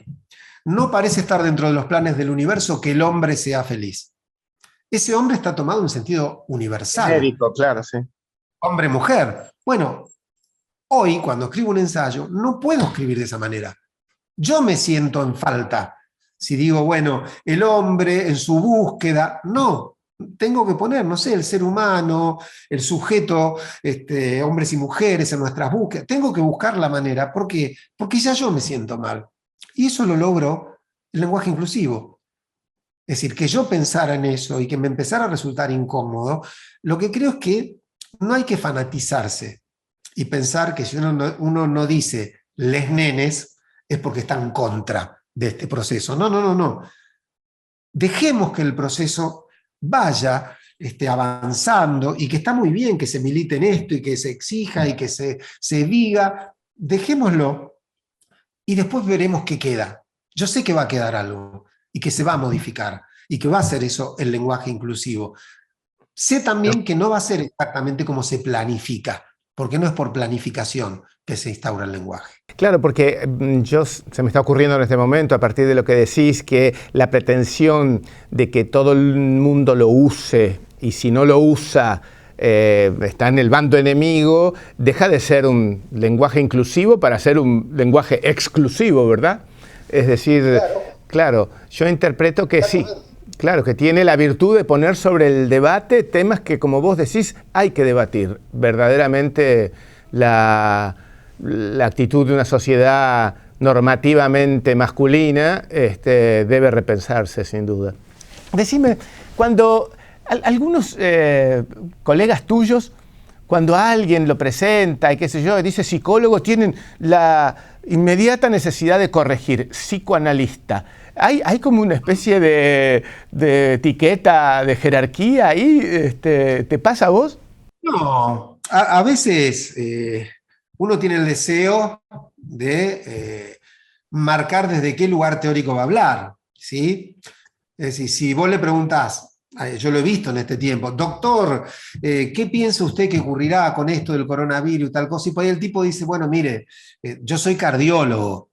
no parece estar dentro de los planes del universo que el hombre sea feliz. Ese hombre está tomado en sentido universal. Genérico, claro, sí. Hombre-mujer. Bueno, hoy, cuando escribo un ensayo, no puedo escribir de esa manera. Yo me siento en falta. Si digo, bueno, el hombre en su búsqueda, no. Tengo que poner, no sé, el ser humano, el sujeto, hombres y mujeres en nuestras búsquedas. Tengo que buscar la manera. ¿Por qué? Porque ya yo me siento mal. Y eso lo logró el lenguaje inclusivo. Es decir, que yo pensara en eso y que me empezara a resultar incómodo, lo que creo es que no hay que fanatizarse y pensar que si uno no dice les nenes es porque están en contra de este proceso. No, no, no, no. Dejemos que el proceso vaya avanzando, y que está muy bien que se milite en esto y que se exija y que se diga, dejémoslo y después veremos qué queda. Yo sé que va a quedar algo y que se va a modificar y que va a ser eso el lenguaje inclusivo. Sé también que no va a ser exactamente como se planifica, porque no es por planificación que se instaura el lenguaje. Claro, porque se me está ocurriendo en este momento, a partir de lo que decís, que la pretensión de que todo el mundo lo use, y si no lo usa, está en el bando enemigo, deja de ser un lenguaje inclusivo para ser un lenguaje exclusivo, ¿verdad? Es decir, claro, yo interpreto que sí. Claro, que tiene la virtud de poner sobre el debate temas que, como vos decís, hay que debatir. Verdaderamente la actitud de una sociedad normativamente masculina debe repensarse, sin duda. Decime, cuando algunos colegas tuyos, cuando alguien lo presenta y qué sé yo, dice psicólogo, tienen la inmediata necesidad de corregir, psicoanalista. ¿Hay como una especie de etiqueta, de jerarquía ahí? ¿Te pasa a vos? No, a veces uno tiene el deseo de marcar desde qué lugar teórico va a hablar, ¿sí? Es decir, si vos le preguntás, yo lo he visto en este tiempo, doctor, ¿qué piensa usted que ocurrirá con esto del coronavirus y tal cosa? Y por ahí el tipo dice, bueno, mire, yo soy cardiólogo,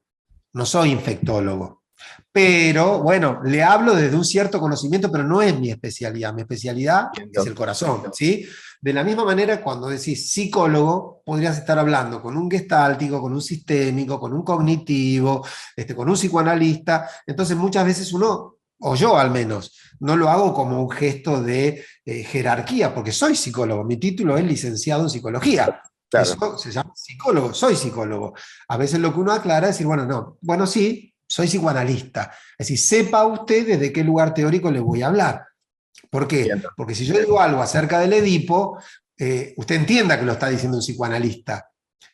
no soy infectólogo. Pero bueno, le hablo desde un cierto conocimiento, pero no es mi especialidad. Mi especialidad es el corazón, ¿sí? De la misma manera, cuando decís psicólogo, podrías estar hablando con un gestáltico, con un sistémico, con un cognitivo, con un psicoanalista. Entonces muchas veces uno, o yo al menos, no lo hago como un gesto de jerarquía, porque soy psicólogo. Mi título es licenciado en psicología. Claro. Eso se llama psicólogo, soy psicólogo. A veces lo que uno aclara es decir, bueno, no, bueno, sí, soy psicoanalista. Es decir, sepa usted desde qué lugar teórico le voy a hablar. ¿Por qué? Entiendo. Porque si yo digo algo acerca del Edipo, usted entienda que lo está diciendo un psicoanalista,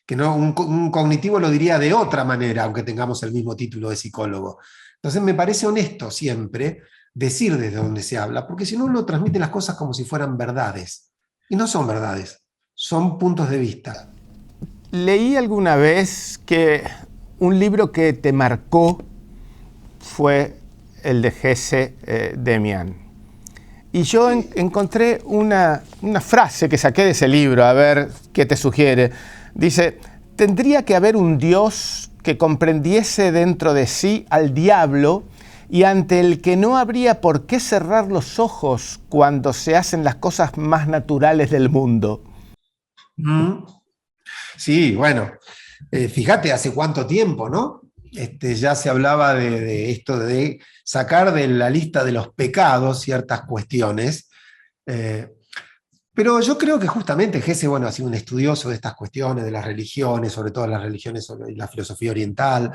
que no, un cognitivo lo diría de otra manera, aunque tengamos el mismo título de psicólogo. Entonces me parece honesto siempre decir desde dónde se habla, porque si no uno transmite las cosas como si fueran verdades. Y no son verdades, son puntos de vista. Leí alguna vez que un libro que te marcó fue el de Gese Demian. Y yo encontré una frase que saqué de ese libro, a ver qué te sugiere. Dice, tendría que haber un Dios que comprendiese dentro de sí al diablo y ante el que no habría por qué cerrar los ojos cuando se hacen las cosas más naturales del mundo. Sí, bueno. Fíjate hace cuánto tiempo, ¿no? Ya se hablaba de esto de sacar de la lista de los pecados ciertas cuestiones, pero yo creo que justamente Gese, bueno, ha sido un estudioso de estas cuestiones, de las religiones, sobre todo las religiones y la filosofía oriental,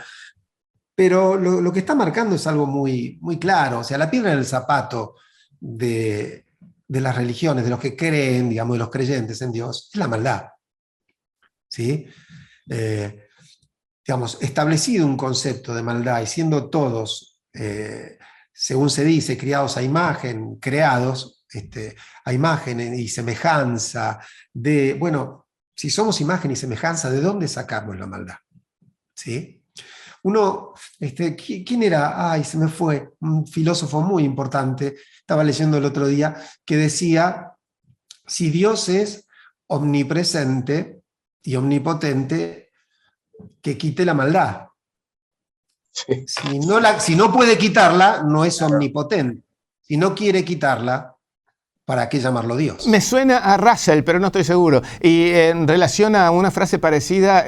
pero lo que está marcando es algo muy, muy claro, o sea, la piedra en el zapato de las religiones, de los que creen, digamos, de los creyentes en Dios, es la maldad, ¿sí? Digamos, establecido un concepto de maldad y siendo todos, según se dice, criados a imagen, creados a imagen y semejanza de, bueno, si somos imagen y semejanza, ¿de dónde sacamos la maldad? ¿Sí? Uno, ¿quién era? Ay, se me fue, un filósofo muy importante, estaba leyendo el otro día, que decía, si Dios es omnipresente y omnipotente, que quite la maldad. Sí. Si no puede quitarla, no es omnipotente. Si no quiere quitarla, ¿para qué llamarlo Dios? Me suena a Russell, pero no estoy seguro. Y en relación a una frase parecida,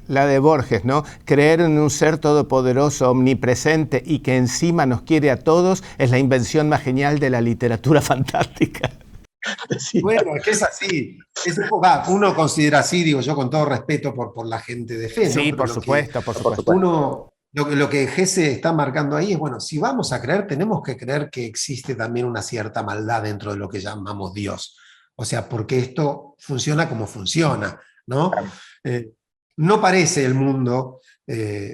la de Borges, ¿no? Creer en un ser todopoderoso, omnipresente y que encima nos quiere a todos es la invención más genial de la literatura fantástica. Sí. Bueno, es que es así. Uno considera así, digo yo, con todo respeto por la gente de fe, ¿no? Sí, pero por supuesto, por supuesto. Lo que Gese está marcando ahí es, bueno, si vamos a creer, tenemos que creer que existe también una cierta maldad dentro de lo que llamamos Dios. O sea, porque esto funciona como funciona, ¿no? no parece el mundo,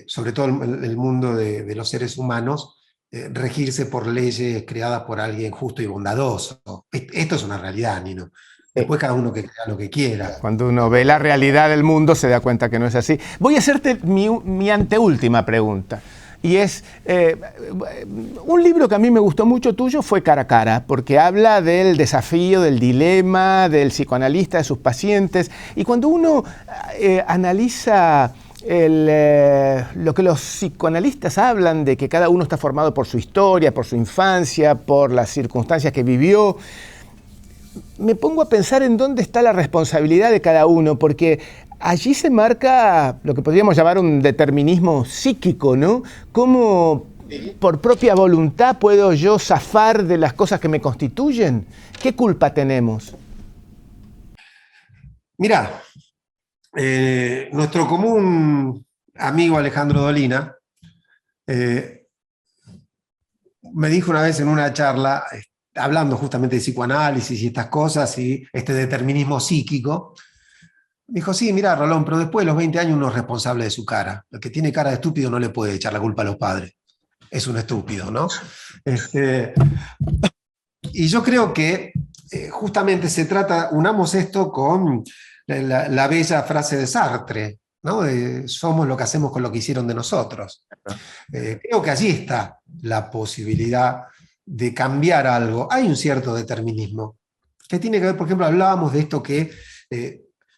sobre todo el mundo de los seres humanos, regirse por leyes creadas por alguien justo y bondadoso. Esto es una realidad, Nino. Después cada uno que crea lo que quiera. Cuando uno ve la realidad del mundo se da cuenta que no es así. Voy a hacerte mi anteúltima pregunta. Y es, un libro que a mí me gustó mucho tuyo fue Cara a Cara, porque habla del desafío, del dilema, del psicoanalista, de sus pacientes. Y cuando uno analiza lo que los psicoanalistas hablan de que cada uno está formado por su historia, por su infancia, por las circunstancias que vivió, me pongo a pensar en dónde está la responsabilidad de cada uno, porque allí se marca lo que podríamos llamar un determinismo psíquico, ¿no? ¿Cómo por propia voluntad puedo yo zafar de las cosas que me constituyen? ¿Qué culpa tenemos? Mirá, nuestro común amigo Alejandro Dolina me dijo una vez en una charla, hablando justamente de psicoanálisis y estas cosas y este determinismo psíquico, me dijo, sí, mira, Rolón, pero después de los 20 años uno es responsable de su cara. El que tiene cara de estúpido no le puede echar la culpa a los padres. Es un estúpido, ¿no? Y yo creo que justamente se trata, unamos esto con la bella frase de Sartre, ¿no? Somos lo que hacemos con lo que hicieron de nosotros. Creo que allí está la posibilidad de cambiar algo. Hay un cierto determinismo que tiene que ver, por ejemplo, hablábamos de esto que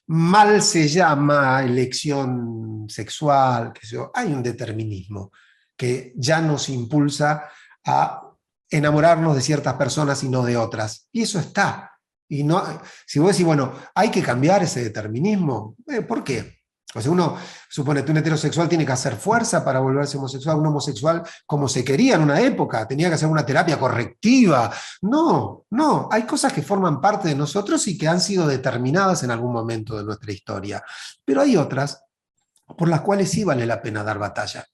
mal se llama elección sexual, que yo, hay un determinismo que ya nos impulsa a enamorarnos de ciertas personas y no de otras. Y eso está. Y no, si vos decís, bueno, hay que cambiar ese determinismo, ¿por qué? O sea, uno supone que un heterosexual tiene que hacer fuerza para volverse homosexual, un homosexual como se quería en una época, tenía que hacer una terapia correctiva. No, no, hay cosas que forman parte de nosotros y que han sido determinadas en algún momento de nuestra historia. Pero hay otras por las cuales sí vale la pena dar batalla.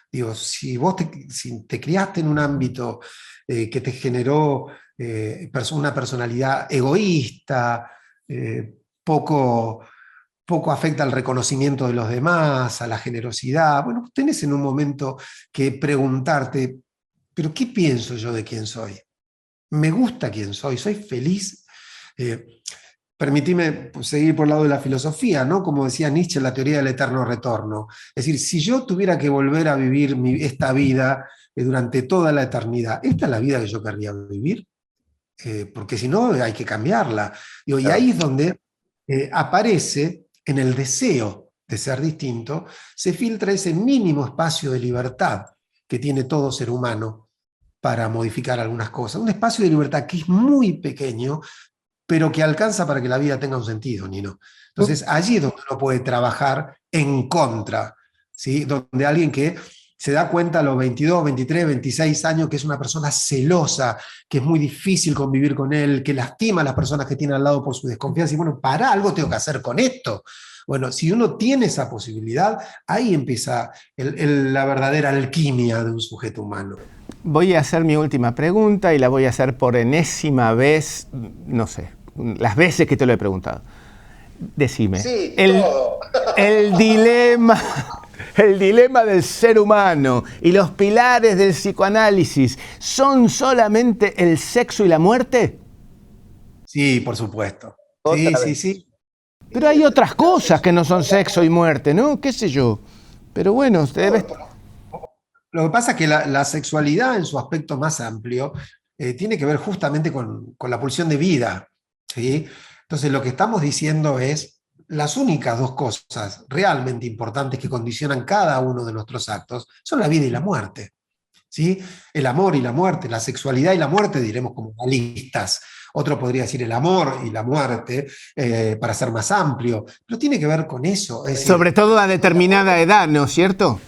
Digo, si vos si te criaste en un ámbito que te generó una personalidad egoísta, poco afecta al reconocimiento de los demás, a la generosidad. Bueno, tenés en un momento que preguntarte, ¿pero qué pienso yo de quién soy? ¿Me gusta quién soy? ¿Soy feliz? Permitime seguir por el lado de la filosofía, ¿no? Como decía Nietzsche, la teoría del eterno retorno. Es decir, si yo tuviera que volver a vivir esta vida durante toda la eternidad, ¿esta es la vida que yo querría vivir? Porque si no, hay que cambiarla. Y ahí es donde aparece, en el deseo de ser distinto, se filtra ese mínimo espacio de libertad que tiene todo ser humano para modificar algunas cosas. Un espacio de libertad que es muy pequeño, pero que alcanza para que la vida tenga un sentido, Nino. Entonces, allí es donde uno puede trabajar en contra, ¿sí? Donde alguien que se da cuenta a los 22, 23, 26 años que es una persona celosa, que es muy difícil convivir con él, que lastima a las personas que tiene al lado por su desconfianza, y bueno, algo tengo que hacer con esto. Bueno, si uno tiene esa posibilidad, ahí empieza la verdadera alquimia de un sujeto humano. Voy a hacer mi última pregunta y la voy a hacer por enésima vez, no sé, las veces que te lo he preguntado. Decime, Sí, el dilema del ser humano y los pilares del psicoanálisis ¿son solamente el sexo y la muerte? Sí, por supuesto. Sí. Pero hay otras cosas que no son sexo y muerte, ¿no? ¿Qué sé yo? Pero bueno, ustedes... Lo que pasa es que la sexualidad en su aspecto más amplio tiene que ver justamente con la pulsión de vida, ¿sí? Entonces lo que estamos diciendo es las únicas dos cosas realmente importantes que condicionan cada uno de nuestros actos son la vida y la muerte, ¿sí? El amor y la muerte, la sexualidad y la muerte, diremos como listas. Otro podría decir el amor y la muerte, para ser más amplio, pero tiene que ver con eso. Es decir, sobre todo a determinada edad, ¿no es cierto?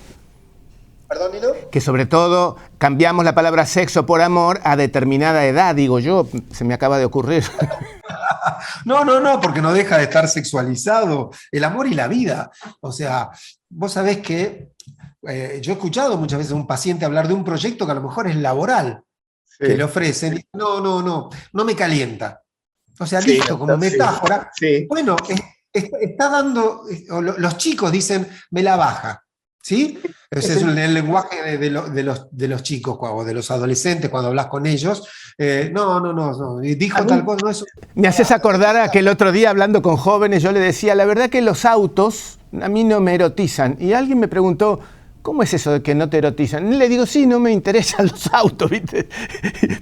¿Perdón, Nino? Que sobre todo cambiamos la palabra sexo por amor a determinada edad, digo yo, se me acaba de ocurrir. No, porque no deja de estar sexualizado el amor y la vida. O sea, vos sabés que yo he escuchado muchas veces a un paciente hablar de un proyecto que a lo mejor es laboral, sí, que le ofrecen. No me calienta. O sea, listo, como metáfora. Sí. Bueno, está dando, los chicos dicen, me la baja, ¿sí? Ese es el lenguaje de los chicos o de los adolescentes cuando hablas con ellos. No, dijo tal cosa, no es... Me haces acordar a que el otro día hablando con jóvenes yo le decía, la verdad que los autos a mí no me erotizan. Y alguien me preguntó, ¿cómo es eso de que no te erotizan? Y le digo, sí, no me interesan los autos, ¿viste?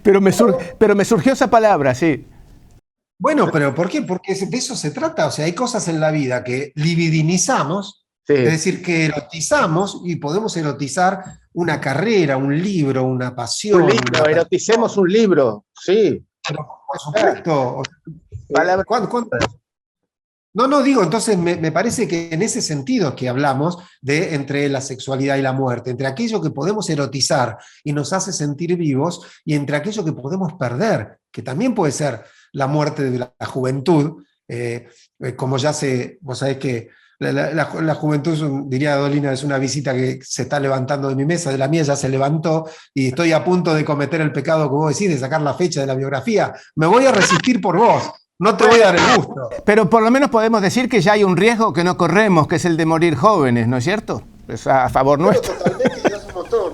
Pero me surgió esa palabra, sí. Bueno, pero ¿por qué? Porque de eso se trata. O sea, hay cosas en la vida que libidinizamos, Sí. es decir, que erotizamos y podemos erotizar una carrera, un libro, una pasión. Un libro, eroticemos un libro, sí. Pero, por supuesto. O Palabra. ¿cuándo? No, digo, entonces me parece que en ese sentido que hablamos de entre la sexualidad y la muerte, entre aquello que podemos erotizar y nos hace sentir vivos, y entre aquello que podemos perder, que también puede ser la muerte de la juventud, como vos sabés que la juventud, diría Dolina, es una visita que se está levantando de mi mesa, de la mía ya se levantó, y estoy a punto de cometer el pecado que vos decís, de sacar la fecha de la biografía. Me voy a resistir por vos. No te voy a dar el gusto. Pero por lo menos podemos decir que ya hay un riesgo que no corremos, que es el de morir jóvenes, ¿no es cierto? Es a favor nuestro. Totalmente, ya es un montón.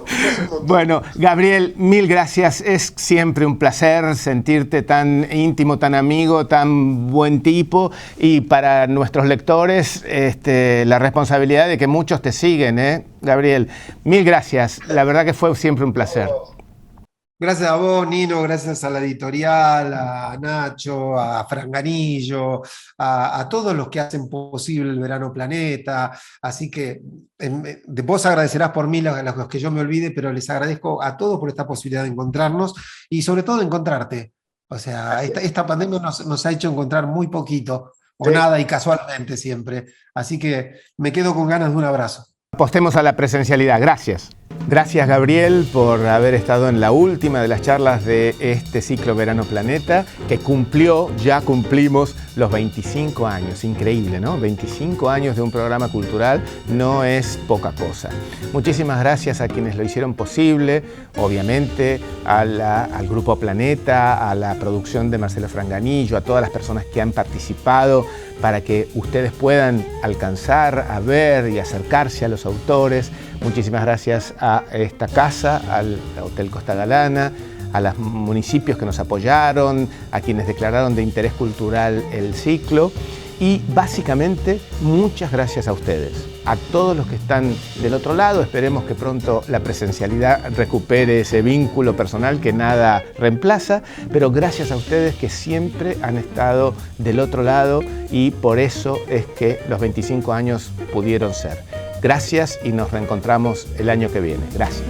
Bueno, Gabriel, mil gracias. Es siempre un placer sentirte tan íntimo, tan amigo, tan buen tipo. Y para nuestros lectores, la responsabilidad de que muchos te siguen, Gabriel. Mil gracias. La verdad que fue siempre un placer. Gracias a vos, Nino, gracias a la editorial, a Nacho, a Franganillo, a todos los que hacen posible el Verano Planeta. Así que vos agradecerás por mí los que yo me olvide, pero les agradezco a todos por esta posibilidad de encontrarnos y sobre todo de encontrarte. O sea, esta pandemia nos ha hecho encontrar muy poquito, o nada, y casualmente siempre. Así que me quedo con ganas de un abrazo. Apostemos a la presencialidad. Gracias. Gracias, Gabriel, por haber estado en la última de las charlas de este ciclo Verano Planeta, que ya cumplimos los 25 años. Increíble, ¿no? 25 años de un programa cultural no es poca cosa. Muchísimas gracias a quienes lo hicieron posible, obviamente al Grupo Planeta, a la producción de Marcelo Franganillo, a todas las personas que han participado para que ustedes puedan alcanzar a ver y acercarse a los autores. Muchísimas gracias a esta casa, al Hotel Costa Galana, a los municipios que nos apoyaron, a quienes declararon de interés cultural el ciclo y básicamente muchas gracias a ustedes, a todos los que están del otro lado. Esperemos que pronto la presencialidad recupere ese vínculo personal que nada reemplaza, pero gracias a ustedes que siempre han estado del otro lado y por eso es que los 25 años pudieron ser. Gracias y nos reencontramos el año que viene. Gracias.